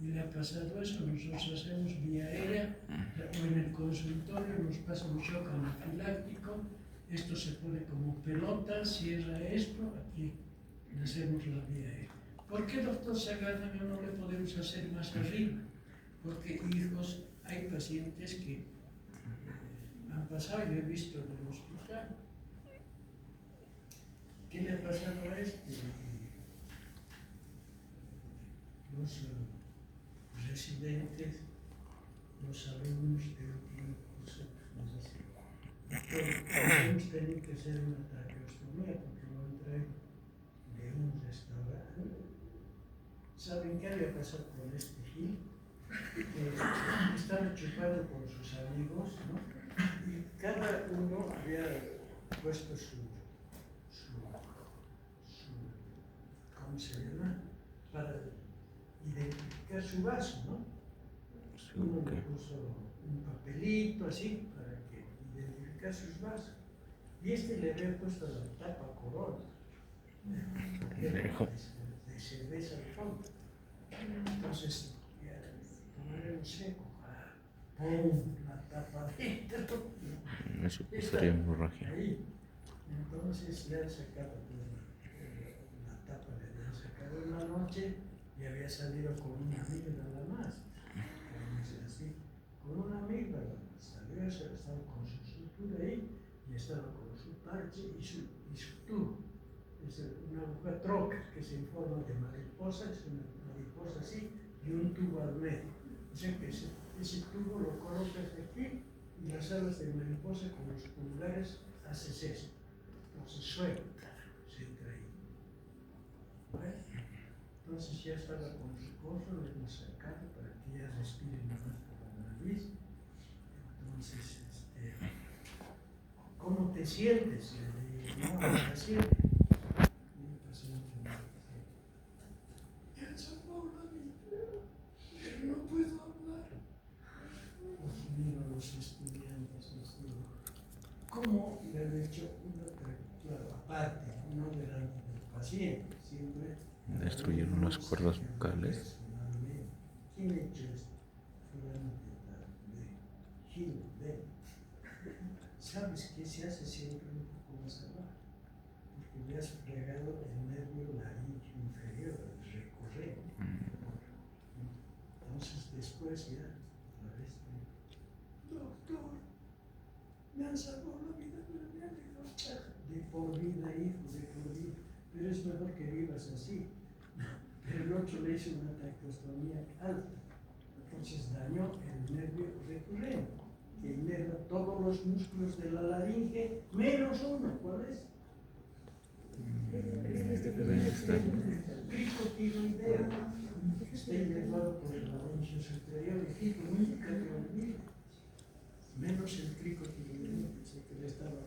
y le ha pasado eso. Nosotros hacemos vía aérea o en el consultorio nos pasa un shock anafiláctico. Esto se pone como pelota, cierra esto, aquí le hacemos la vía aérea. ¿Por qué, doctor Sagada, no le podemos hacer más arriba? Porque, hijos, hay pacientes que han pasado, yo he visto en el hospital. ¿Qué le ha pasado a este? Los residentes, los alumnos del curso, nos dicen, hemos tenido que hacer una traqueostomía porque lo han traído de un restaurante. ¿Saben qué había pasado con este Gil? Que estaba chupando con sus amigos, ¿no? Y cada uno había puesto su ¿cómo se llama? Para identificar su vaso, ¿no? Uno le puso un papelito así para que identificar sus vasos. Y este le había puesto la tapa Corona, de cerveza al fondo. Entonces, tomar un seco, ¡pum! La tapa dentro. Eso sería hemorragia. Ahí. Entonces le han sacado la tapa, le habían sacado en la noche y había salido con una amiga nada más. Así estaba con su parche y su tubo. Es una aguja troca que se en forma de mariposa, es una mariposa así, y un tubo al medio. O sea que ese tubo lo colocas aquí y las alas de mariposa con los pulgares haces eso. Entonces suena, se entra ahí. ¿Vale? Entonces ya estaba con su coso, lo hemos sacado para que ya respire más por la nariz. Entonces, ¿cómo te sientes? No, la sientes. Y el paciente me dice, ya salvó la vida, pero no puedo hablar. Pues miro a los estudiantes, les digo, ¿cómo le han hecho una claro, aparte, no delante del paciente, siempre Destruyeron las cuerdas vocales. ¿Quién ha hecho esto? Fulano de tal, de Gil, de. ¿Sabes qué se hace siempre un poco más abajo? Porque le has fregado el nervio laríngeo inferior, el recurrente. Entonces después ya, otra vez, doctor, me han salvado la vida, pero me han dejado de por vida, hijo, de por vida. Pero es mejor que vivas así. Pero el otro le hizo una traqueostomía alta, entonces dañó el nervio recurrente, que inerva todos los músculos de la laringe, menos uno. ¿Cuál es? El cricotiroideo, que está inervado por el laringe superior, y fijo, nunca te olvides. Menos el cricotiroideo, pensé que le estaba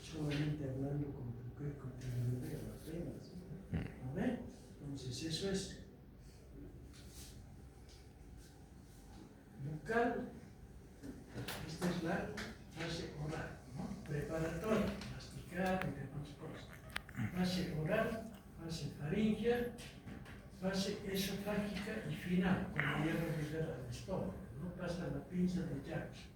solamente hablando con tu cricotiroideo, apenas. ¿No ven? Entonces eso es bucal. Esta es la fase oral, ¿no? Preparatoria, masticar y demás cosas. Fase oral, fase faríngea, fase esofágica y final, cuando llega a llegar al estómago, ¿no? Pasa la pinza de Jackson.